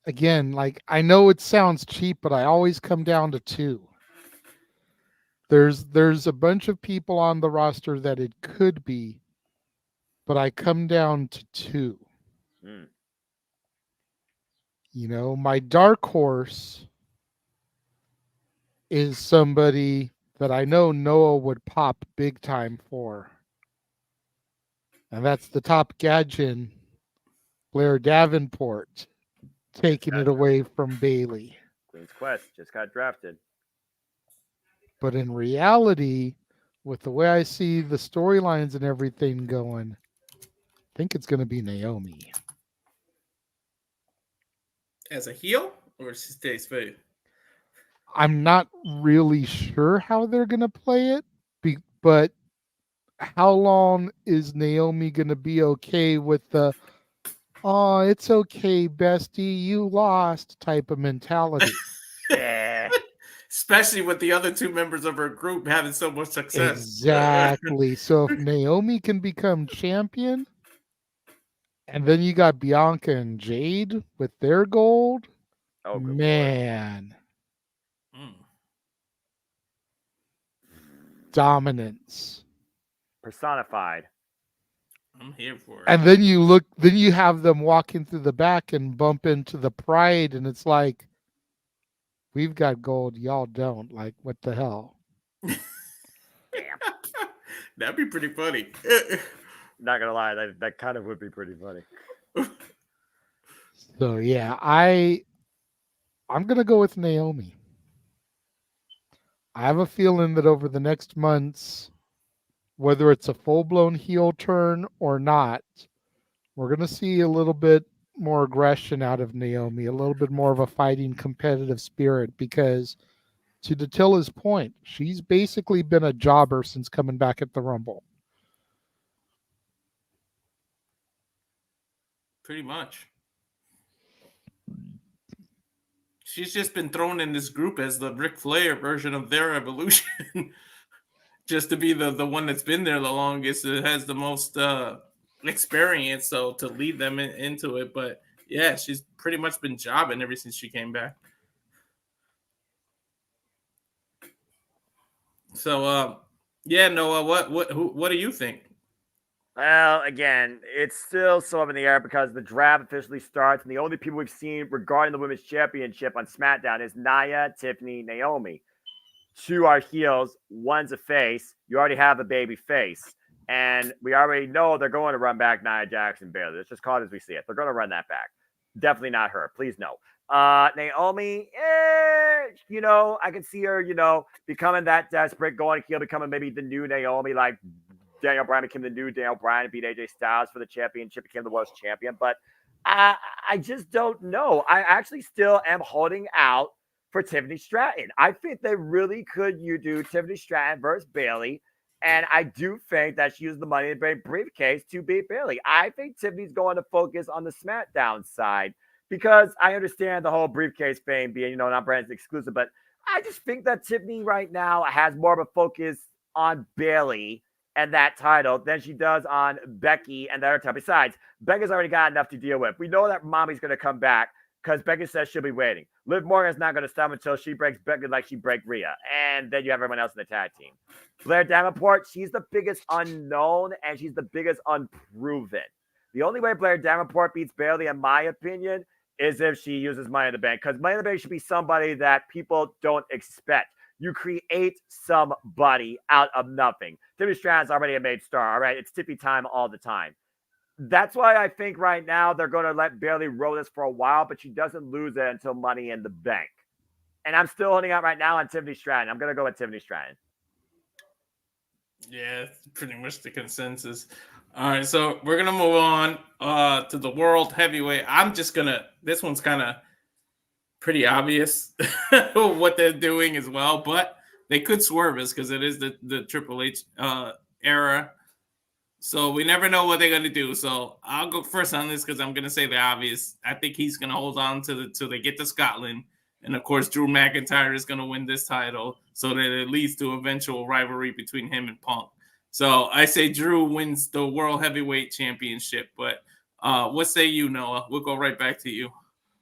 Again, like, I know it sounds cheap, but I always come down to 2. There's a bunch of people on the roster that it could be, but I come down to 2. You know, my dark horse is somebody that I know Noah would pop big time for. And that's the Top Gadget, Blair Davenport, taking it away from Bayley. Queen's Quest just got drafted. But in reality, with the way I see the storylines and everything going, I think it's going to be Naomi. As a heel, or she stays face? I'm not really sure how they're going to play it, but how long is Naomi going to be okay with the oh, it's okay, bestie, you lost type of mentality. Yeah. Especially with the other two members of her group having so much success. Exactly. So if Naomi can become champion, and then you got Bianca and Jade with their gold, Oh, good Lord. man, Mm, dominance. Personified. I'm here for it. And then you look, then you have them walking through the back and bump into the Pride, and it's like, we've got gold, y'all don't. Like, what the hell? Damn. That'd be pretty funny. Not gonna lie, that kind of would be pretty funny. So yeah, I'm gonna go with Naomi. I have a feeling that over the next months, whether it's a full-blown heel turn or not, we're going to see a little bit more aggression out of Naomi, a little bit more of a fighting competitive spirit, because to Datilla's point, she's basically been a jobber since coming back at the Rumble. Pretty much. She's just been thrown in this group as the Ric Flair version of their evolution. Just to be the one that's been there the longest, that has the most experience, so to lead them into it. But yeah, she's pretty much been jobbing ever since she came back. So yeah, Noah, what do you think? Well, again, it's still so up in the air because the draft officially starts, and the only people we've seen regarding the women's championship on SmackDown is Nia, Tiffany, Naomi. Two are heels, one's a face. You already have a baby face. And we already know they're going to run back Nia Jackson Bailey. Let's just call it as we see it. They're going to run that back. Definitely not her. Please no. Naomi, I can see her, becoming that desperate, going heel, becoming maybe the new Naomi, like Daniel Bryan became the new Daniel Bryan and beat AJ Styles for the championship, became the world champion. But I just don't know. I actually still am holding out for Tiffany Stratton. I think they really could do Tiffany Stratton versus Bailey. And I do think that she used the money in the briefcase to beat Bailey. I think Tiffany's going to focus on the SmackDown side because I understand the whole briefcase thing being, not brand exclusive. But I just think that Tiffany right now has more of a focus on Bailey and that title than she does on Becky and the other title. Besides, Becca's already got enough to deal with. We know that Mommy's going to come back because Becky says she'll be waiting. Liv Morgan's not going to stop until she breaks Becky like she break Rhea. And then you have everyone else in the tag team. Blair Davenport, she's the biggest unknown and she's the biggest unproven. The only way Blair Davenport beats Bailey, in my opinion, is if she uses Money in the Bank. Because Money in the Bank should be somebody that people don't expect. You create somebody out of nothing. Tiffany Stratton's already a made star, all right? It's Tiffy time all the time. That's why I think right now they're going to let Bailey roll this for a while, but she doesn't lose it until Money in the Bank. And I'm still holding out right now on Tiffany Stratton. I'm going to go with Tiffany Stratton. Yeah, pretty much the consensus. All right, so we're going to move on to the World Heavyweight. This one's kind of pretty obvious what they're doing as well, but they could swerve us because it is the Triple H era. So we never know what they're going to do. So I'll go first on this because I'm going to say the obvious. I think he's going to hold on till they get to Scotland. And, of course, Drew McIntyre is going to win this title so that it leads to eventual rivalry between him and Punk. So I say Drew wins the World Heavyweight Championship. But what say you, Noah? We'll go right back to you.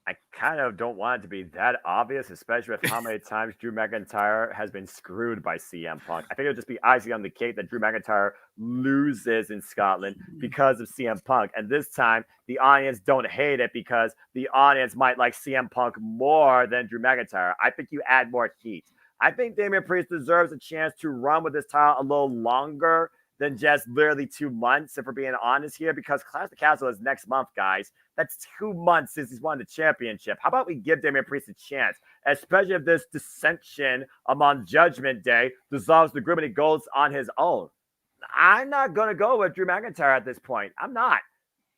I kind of don't want it to be that obvious, especially with how many times Drew McIntyre has been screwed by CM Punk. I think it'll just be icing on the cake that Drew McIntyre loses in Scotland because of CM Punk. And this time, the audience don't hate it because the audience might like CM Punk more than Drew McIntyre. I think you add more heat. I think Damian Priest deserves a chance to run with this title a little longer than just literally 2 months, if we're being honest here, because Clash of the Castle is next month, guys. That's 2 months since he's won the championship. How about we give Damian Priest a chance, especially if this dissension among Judgment Day dissolves the group and he goes on his own? I'm not going to go with Drew McIntyre at this point. I'm not.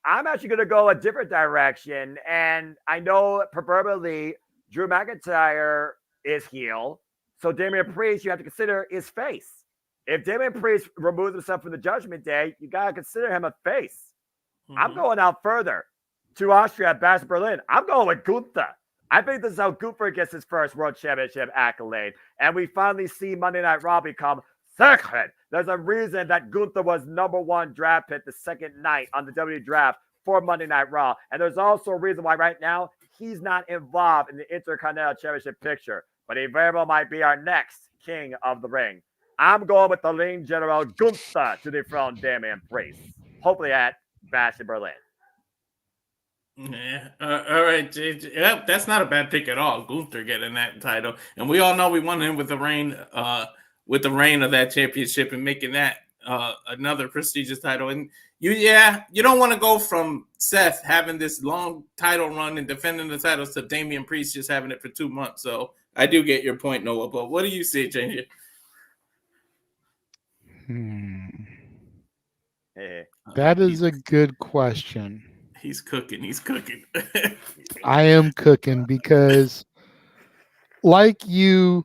I'm actually going to go a different direction. And I know proverbially Drew McIntyre is heel. So Damian Priest, you have to consider, is face. If Damian Priest removes himself from the Judgment Day, you got to consider him a face. I'm going out further. to Austria at Bash Berlin. I'm going with Gunther. I think this is how Gunther gets his first World Championship accolade. And we finally see Monday Night Raw become sacred. There's a reason that Gunther was #1 draft pick the second night on the WWE draft for Monday Night Raw. And there's also a reason why right now he's not involved in the Intercontinental Championship picture. But he very well might be our next King of the Ring. I'm going with the Lean General Gunther to dethrone Damian Priest. Hopefully at Bash in Berlin. Yeah. All right, JJ. Yep, that's not a bad pick at all. Gunther getting that title, and we all know we want him with the reign of that championship and making that another prestigious title. And you don't want to go from Seth having this long title run and defending the titles to Damian Priest just having it for 2 months. So I do get your point, Noah. But what do you say, JJ? That is a good question. He's cooking. He's cooking. I am cooking because, like you,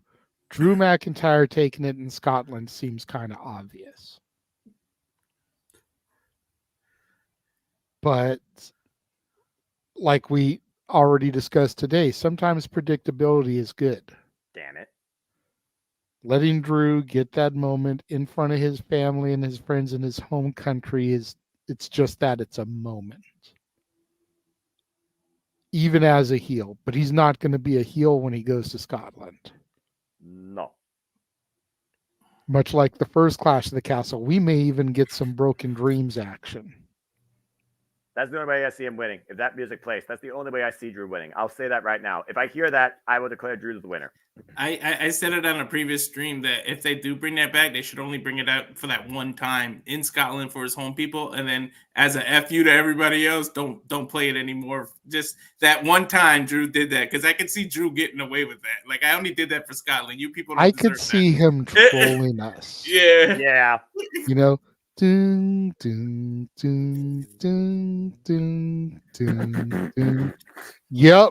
Drew McIntyre taking it in Scotland seems kind of obvious. But like we already discussed today, sometimes predictability is good. Damn it. Letting Drew get that moment in front of his family and his friends in his home country it's just that, it's a moment. Even as a heel, but he's not going to be a heel when he goes to Scotland. No. Much like the first Clash of the Castle, we may even get some Broken Dreams action. That's the only way I see him winning. If that music plays, that's the only way I see Drew winning. I'll say that right now. If I hear that, I will declare Drew the winner. I said it on a previous stream that if they do bring that back, they should only bring it out for that one time in Scotland for his home people, and then as a FU to everybody else, don't play it anymore. Just that one time Drew did that, because I could see Drew getting away with that. Like, I only did that for Scotland. You people don't I could see that. him trolling us. Yeah. You know, dun, dun, dun, dun, dun, dun, dun. Yep.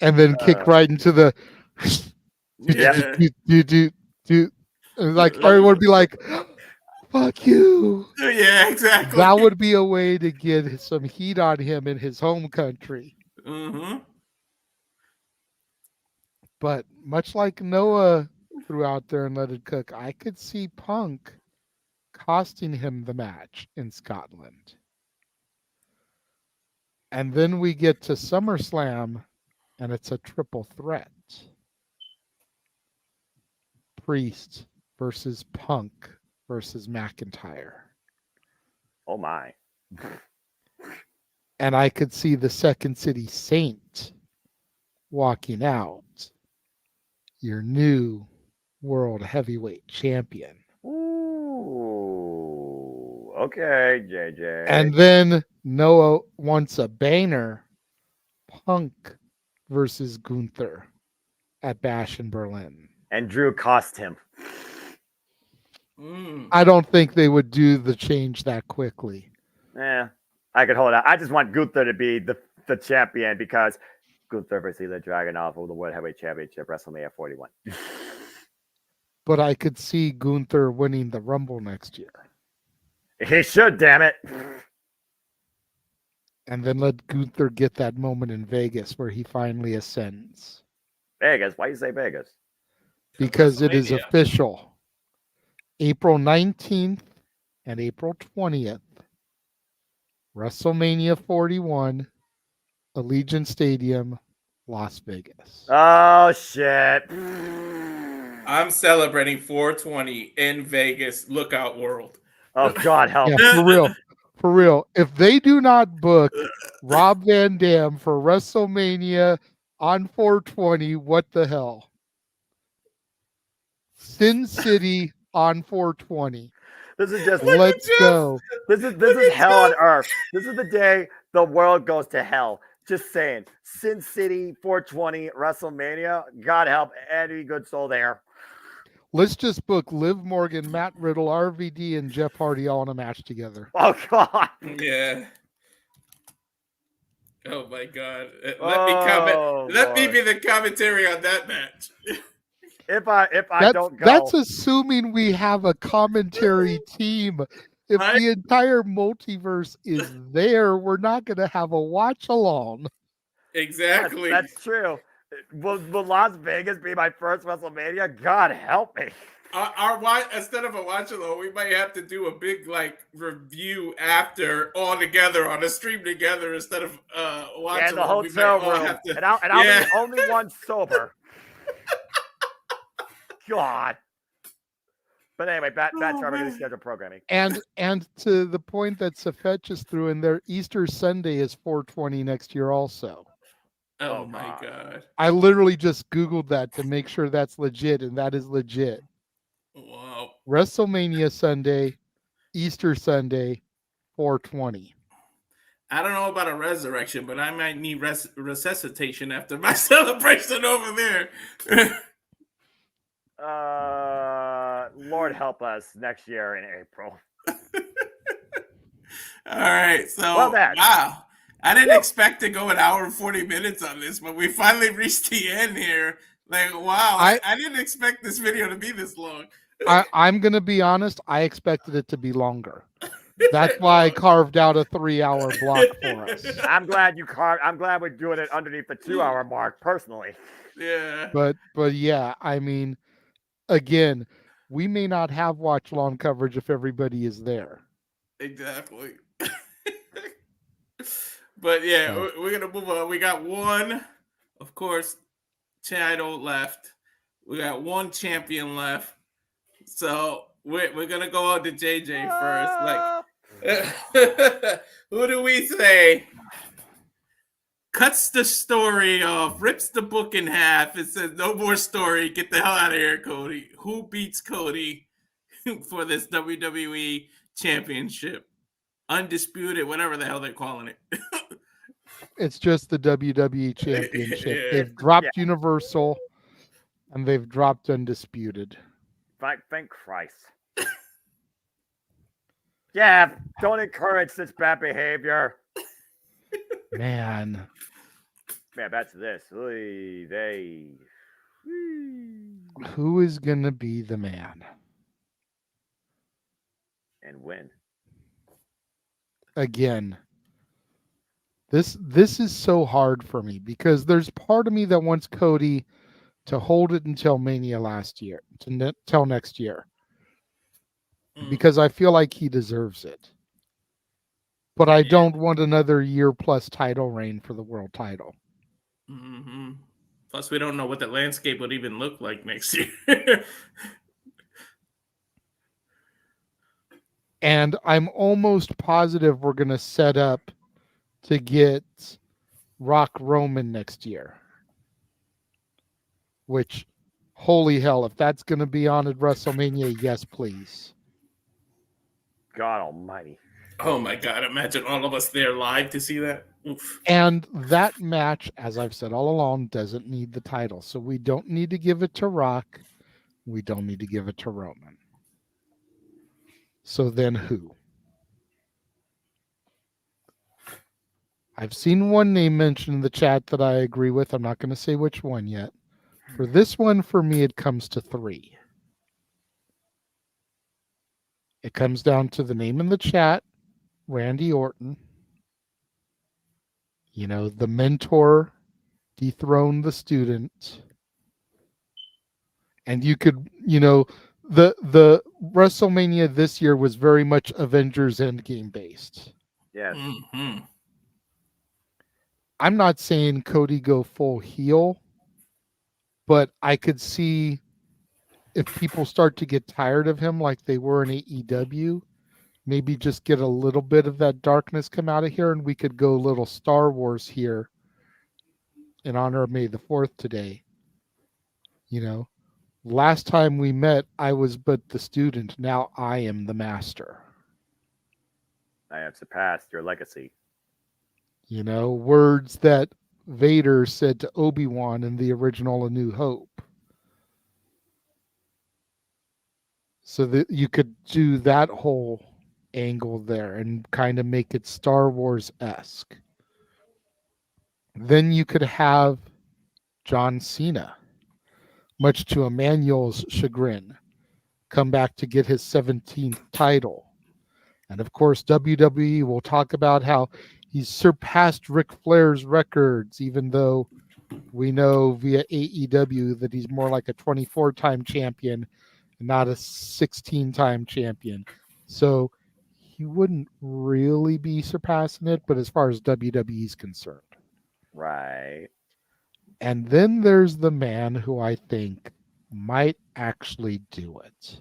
And then kick right into the do. And like everyone would be like, fuck you. Yeah, exactly. That would be a way to get some heat on him in his home country. Mm-hmm. But much like Noah threw out there and let it cook, I could see Punk costing him the match in Scotland. And then we get to SummerSlam, and it's a triple threat. Priest versus Punk versus McIntyre. Oh, my. And I could see the Second City Saint walking out, your new world heavyweight champion. Ooh. Okay, JJ. And then Noah wants a banger. Punk versus Gunther at Bash in Berlin. And Drew cost him. I don't think they would do the change that quickly. I could hold out. I just want Gunther to be the champion, because Gunther versus Ilya Dragunov for the World Heavyweight Championship, WrestleMania 41. But I could see Gunther winning the Rumble next year. He should, damn it. And then let Gunther get that moment in Vegas where he finally ascends. Vegas? Why you say Vegas? Because it is official. April 19th and April 20th. WrestleMania 41, Allegiant Stadium, Las Vegas. Oh, shit. I'm celebrating 420 in Vegas. Lookout world. Oh, God help. Yeah, for real. For real. If they do not book Rob Van Dam for WrestleMania on 420, what the hell? Sin City on 420. This is just Let's go. This is hell on earth. This is the day the world goes to hell. Just saying. Sin City 420 WrestleMania. God help any good soul there. Let's just book Liv Morgan, Matt Riddle, RVD, and Jeff Hardy all in a match together. Oh, God. Yeah. Oh, my God. Let me comment. Let me be the commentary on that match. If I don't go. That's assuming we have a commentary team If Right? the entire multiverse is there, we're not going to have a watch along. Exactly. That's true. Will Las Vegas be my first WrestleMania? God help me. Our watch, instead of a watch along, we might have to do a big review after all together on a stream together instead of watch Yeah, in the along. We might hotel all room. have to. And I'll be the only one sober. God. But anyway, back to our regularly scheduled programming. And to the point that Safet just threw in there, Easter Sunday is 420 next year also. Oh my God. I literally just Googled that to make sure that's legit, and that is legit. Wow. WrestleMania Sunday, Easter Sunday, 420. I don't know about a resurrection, but I might need resuscitation after my celebration over there. Lord help us next year in April. All right. So, then. wow. I didn't expect to go an hour and 40 minutes on this, but we finally reached the end here. Like, wow. I didn't expect this video to be this long. I'm going to be honest. I expected it to be longer. That's why I carved out a 3-hour block for us. I'm glad we're doing it underneath the 2-hour mark, personally. Yeah. But yeah, I mean, again, we may not have watch long coverage if everybody is there. Exactly. But yeah, we're going to move on. We got one, of course, title left. We got one champion left. So we're going to go on to JJ first. Who do we say cuts the story off, rips the book in half, and says, no more story, get the hell out of here, Cody? Who beats Cody for this WWE Championship? Undisputed, whatever the hell they're calling it. It's just the WWE Championship. Yeah. They've dropped Universal, and they've dropped Undisputed. Thank Christ. Yeah, don't encourage this bad behavior. Man, back to this. Who is going to be the man? And when? Again, this is so hard for me because there's part of me that wants Cody to hold it until Mania till next year, because I feel like he deserves it. But I don't want another year plus title reign for the world title. Mm-hmm. Plus, we don't know what the landscape would even look like next year. And I'm almost positive we're going to set up to get Rock Roman next year. Which, holy hell, if that's going to be on at WrestleMania, yes, please. God almighty. Oh my God, imagine all of us there live to see that. Oof. And that match, as I've said all along, doesn't need the title. So we don't need to give it to Rock. We don't need to give it to Roman. So then who? I've seen one name mentioned in the chat that I agree with. I'm not going to say which one yet. For this one, for me, it comes to 3. It comes down to the name in the chat, Randy Orton. You know, the mentor dethroned the student. And you could, you know, the WrestleMania this year was very much Avengers Endgame based. Yeah. Mm-hmm. I'm not saying Cody go full heel, but I could see if people start to get tired of him like they were in AEW, maybe just get a little bit of that darkness come out of here, and we could go a little Star Wars here in honor of May the 4th today. You know, last time we met, I was but the student. Now I am the master. I have surpassed your legacy. You know, words that Vader said to Obi-Wan in the original A New Hope. So that you could do that whole angle there and kind of make it Star Wars-esque. Then you could have John Cena, much to Emmanuel's chagrin, come back to get his 17th title. And of course, WWE will talk about how he's surpassed Ric Flair's records, even though we know via AEW that he's more like a 24-time champion and not a 16-time champion. So he wouldn't really be surpassing it, but as far as WWE is concerned. Right. And then there's the man who I think might actually do it.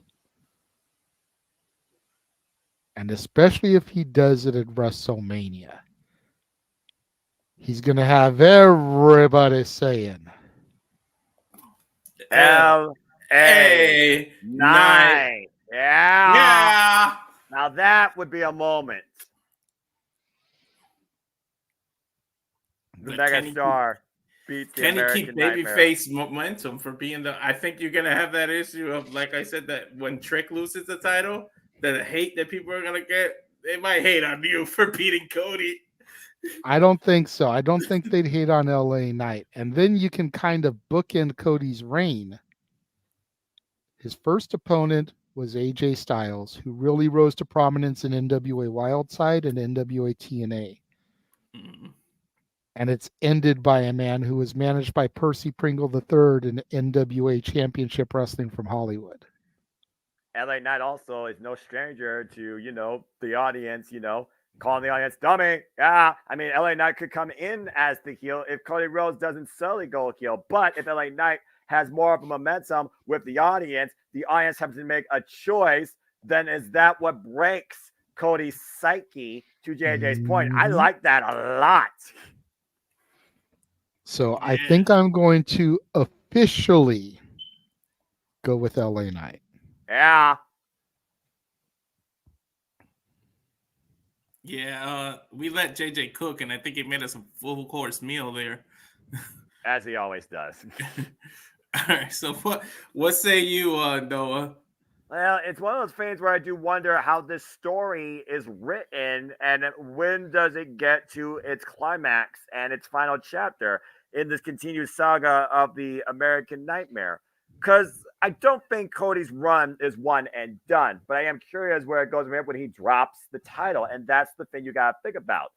And especially if he does it at WrestleMania, he's going to have everybody saying, LA Knight. Yeah. Yeah. Now that would be a moment. The megastar beats the Can he American keep Nightmare. babyface momentum for being the? I think you're gonna have that issue of, like I said, that when Trick loses the title, the hate that people are gonna get, they might hate on you for beating Cody. I don't think so. I don't think they'd hate on LA Knight. And then you can kind of bookend Cody's reign. His first opponent was AJ Styles, who really rose to prominence in NWA Wildside and NWA TNA. Mm. And it's ended by a man who was managed by Percy Pringle III in NWA Championship Wrestling from Hollywood. LA Knight also is no stranger to, the audience, calling the audience dummy. Yeah. I mean, LA Knight could come in as the heel if Cody Rhodes doesn't solely go heel. But if LA Knight has more of a momentum with the audience has to make a choice, then is that what breaks Cody's psyche, to JJ's point? I like that a lot. So I think I'm going to officially go with LA Knight. Yeah. Yeah, we let JJ cook, and I think he made us a full course meal there. As he always does. All right, so what say you, Noah? Well, it's one of those things where I do wonder how this story is written and when does it get to its climax and its final chapter in this continued saga of the American Nightmare. Because I don't think Cody's run is one and done, but I am curious where it goes when he drops the title, and that's the thing you got to think about.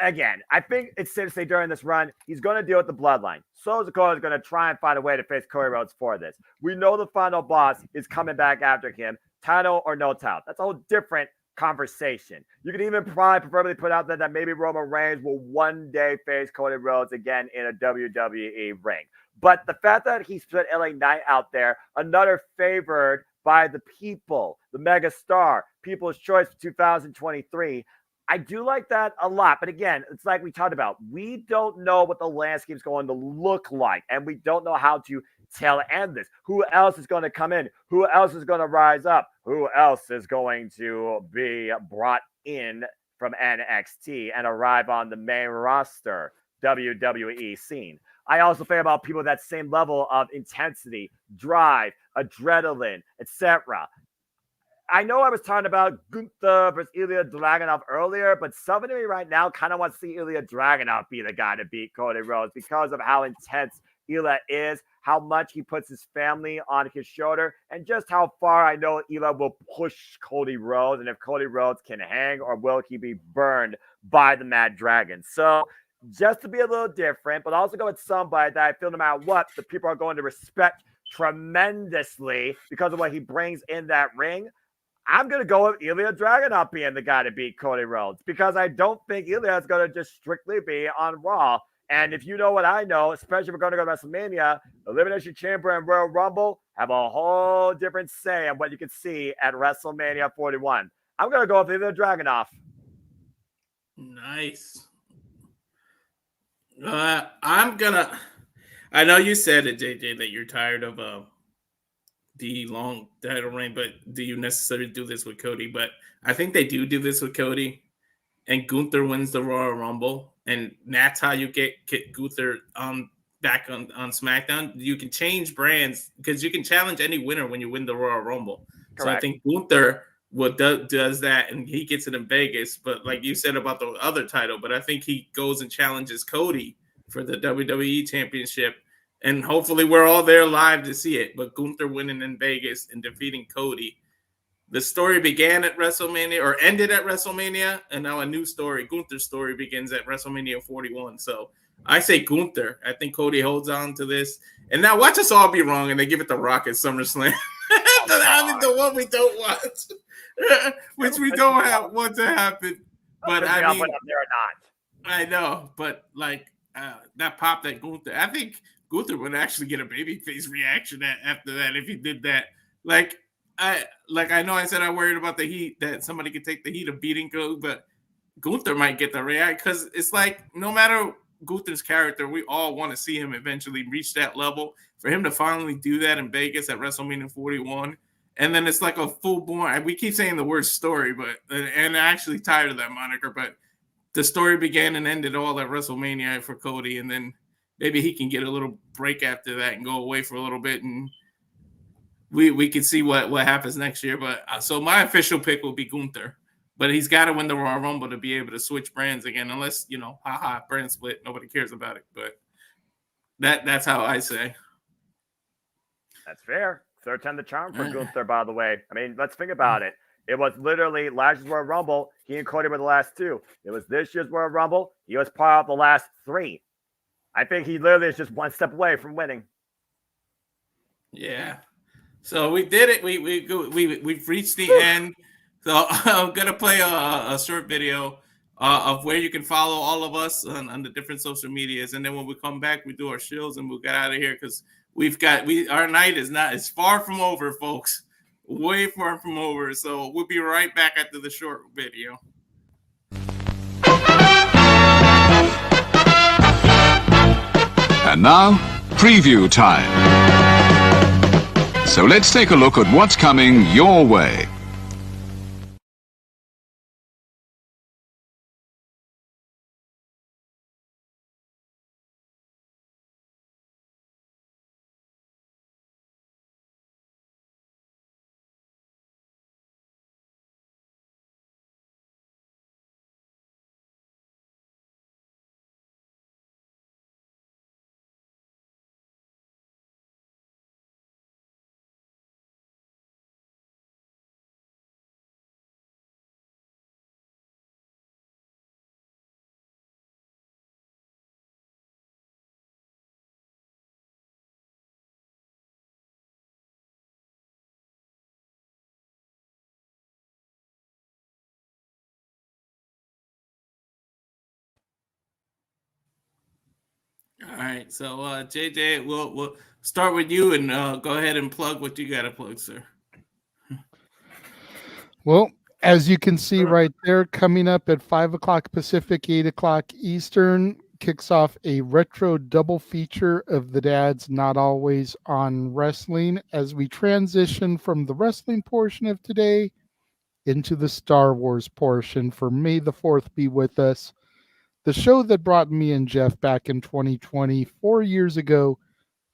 Again, I think it's safe to say during this run, he's going to deal with the bloodline. So Dakota is going to try and find a way to face Cody Rhodes for this. We know the final boss is coming back after him, title or no title. That's a whole different conversation. You could even preferably put out that maybe Roman Reigns will one day face Cody Rhodes again in a WWE ring. But the fact that he's put LA Knight out there, another favored by the people, the mega star, People's Choice for 2023, I do like that a lot. But again, it's like we talked about. We don't know what the landscape is going to look like, and we don't know how to tail end this. Who else is going to come in? Who else is going to rise up? Who else is going to be brought in from NXT and arrive on the main roster WWE scene? I also think about people with that same level of intensity, drive, adrenaline, etc. I know I was talking about Gunther versus Ilya Dragunov earlier, but something to me right now kind of wants to see Ilya Dragunov be the guy to beat Cody Rhodes because of how intense Ilya is, how much he puts his family on his shoulder, and just how far I know Ilya will push Cody Rhodes, and if Cody Rhodes can hang or will he be burned by the Mad Dragon. So just to be a little different, but also go with somebody that I feel no matter what, the people are going to respect tremendously because of what he brings in that ring. I'm going to go with Ilya Dragunov being the guy to beat Cody Rhodes because I don't think Ilya is going to just strictly be on Raw. And if you know what I know, especially if we're going to go to WrestleMania, Elimination Chamber and Royal Rumble have a whole different say on what you can see at WrestleMania 41. I'm going to go with Ilya Dragunov. Nice. I know you said it, JJ, that you're tired of the long title reign, but do you necessarily do this with Cody? But I think they do this with Cody, and Gunther wins the Royal Rumble, and that's how you get Gunther back on SmackDown. You can change brands because you can challenge any winner when you win the Royal Rumble. Correct. So I think Gunther does that, and he gets it in Vegas. But like you said about the other title, but I think he goes and challenges Cody for the WWE Championship. And hopefully we're all there live to see it. But Gunther winning in Vegas and defeating Cody, the story began at WrestleMania or ended at WrestleMania, and now a new story, Gunther's story, begins at WrestleMania 41. So I say Gunther. I think Cody holds on to this. And now watch us all be wrong, and they give it the Rock at SummerSlam. I mean, the one we don't want, which we don't want to happen. But I mean, they're not. I know, but like that pop that Gunther, I think Gunther would actually get a babyface reaction after that if he did that. I know I said I worried about the heat, that somebody could take the heat of beating Cody, but Gunther might get the react, because it's like no matter Gunther's character, we all want to see him eventually reach that level. For him to finally do that in Vegas at WrestleMania 41, and then it's like a full-blown, we keep saying the word story, but and I'm actually tired of that moniker, but the story began and ended all at WrestleMania for Cody, and then maybe he can get a little break after that and go away for a little bit, and we can see what happens next year. But so my official pick will be Gunther, but he's got to win the Royal Rumble to be able to switch brands again, unless, brand split, nobody cares about it. But that's how I say. That's fair. Third time the charm for Gunther, by the way. I mean, let's think about it. It was literally last year's Royal Rumble. He and Cody were the last two. It was this year's Royal Rumble. He was part of the last three. I think he literally is just one step away from winning. Yeah. So we did it. We've reached the end. So I'm gonna play a short video of where you can follow all of us on the different social medias, and then when we come back, we do our shills and we'll get out of here, because our night is far from over, folks. Way far from over. So we'll be right back after the short video. And now, preview time. So let's take a look at what's coming your way. All right, so JJ, we'll start with you, and go ahead and plug what you got to plug, sir. Well, as you can see right there, coming up at 5 o'clock Pacific, 8 o'clock Eastern, kicks off a retro double feature of the Dads Not Always on Wrestling, as we transition from the wrestling portion of today into the Star Wars portion for May the 4th Be With Us. The show that brought me and Jeff back in 2020, 4 years ago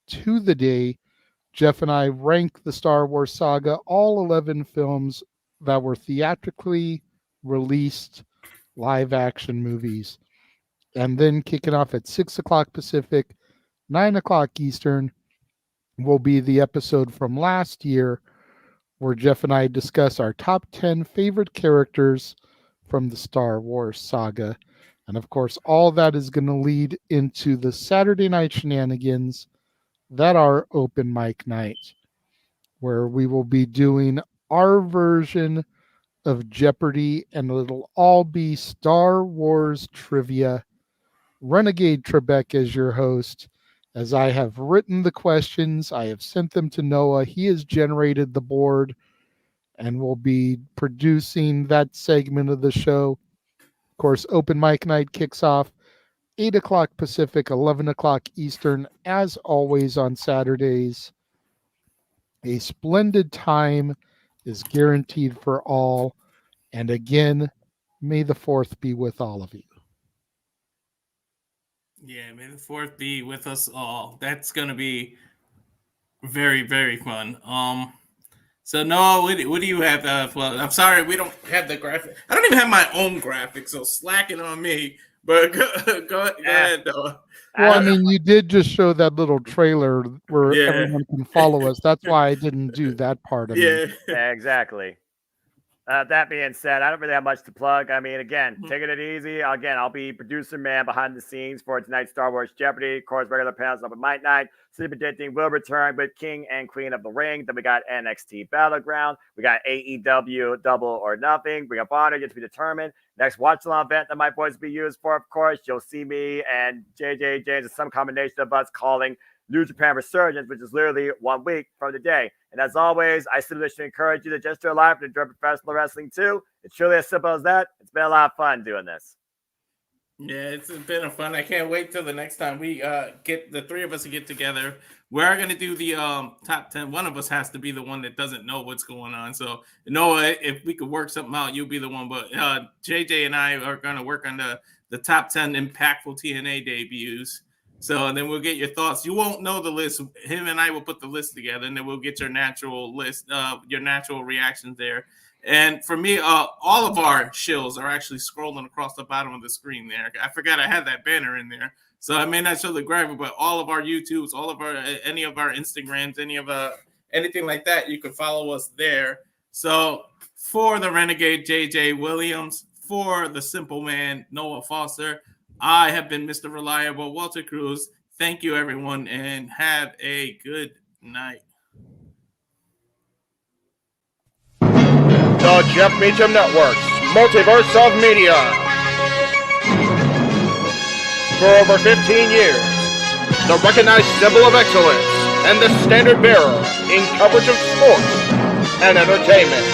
to the day, Jeff and I ranked the Star Wars saga, all 11 films that were theatrically released live action movies. And then kicking off at 6 o'clock Pacific, 9 o'clock Eastern, will be the episode from last year where Jeff and I discuss our top 10 favorite characters from the Star Wars saga. And of course, all that is going to lead into the Saturday night shenanigans that are open mic night, where we will be doing our version of Jeopardy, and it'll all be Star Wars trivia. Renegade Trebek is your host, as I have written the questions. I have sent them to Noah. He has generated the board and will be producing that segment of the show. Of course, open mic night kicks off 8 o'clock Pacific, 11 o'clock Eastern, as always on Saturdays. A splendid time is guaranteed for all. And again, may the 4th be with all of you. Yeah, may the 4th be with us all. That's going to be very, very fun. So Noah, what do you have? Well, I'm sorry, we don't have the graphic. I don't even have my own graphic, so slack it on me. But go ahead, Noah. Well, I mean, you did just show that little trailer where everyone can follow us. That's why I didn't do that part of it. Yeah, exactly. That being said, I don't really have much to plug. I mean, again, taking it easy. Again, I'll be producer man behind the scenes for tonight's Star Wars Jeopardy. Of course, regular panels up at Might Night. City Predicting will return with King and Queen of the Ring. Then we got NXT Battleground. We got AEW Double or Nothing. We got Bonner yet to be determined. Next watch-along event that my voice will be used for, of course, you'll see me and JJ James and some combination of us calling New Japan Resurgence, which is literally 1 week from today. And as always, I simply should encourage you to just do live and enjoy professional wrestling too. It's truly as simple as that. It's been a lot of fun doing this. Yeah, it's been a fun. I can't wait till the next time we get the three of us to get together. We're gonna do the top 10. One of us has to be the one that doesn't know what's going on. So Noah, if we could work something out, you'll be the one. But JJ and I are gonna work on the top 10 impactful TNA debuts. So and then we'll get your thoughts. You won't know the list. Him and I will put the list together, and then we'll get your natural list, your natural reactions there. And for me, all of our shills are actually scrolling across the bottom of the screen there. I forgot I had that banner in there, so I may not show the graphic, but all of our YouTubes, all of our any of our Instagrams, anything like that, you can follow us there. So for the Renegade JJ Williams, for the Simple Man Noah Foster, I have been Mr. Reliable Walter Cruz. Thank you, everyone, and have a good night. The Jeff Meacham Network's Multiverse of Media. For over 15 years, the recognized symbol of excellence and the standard bearer in coverage of sports and entertainment.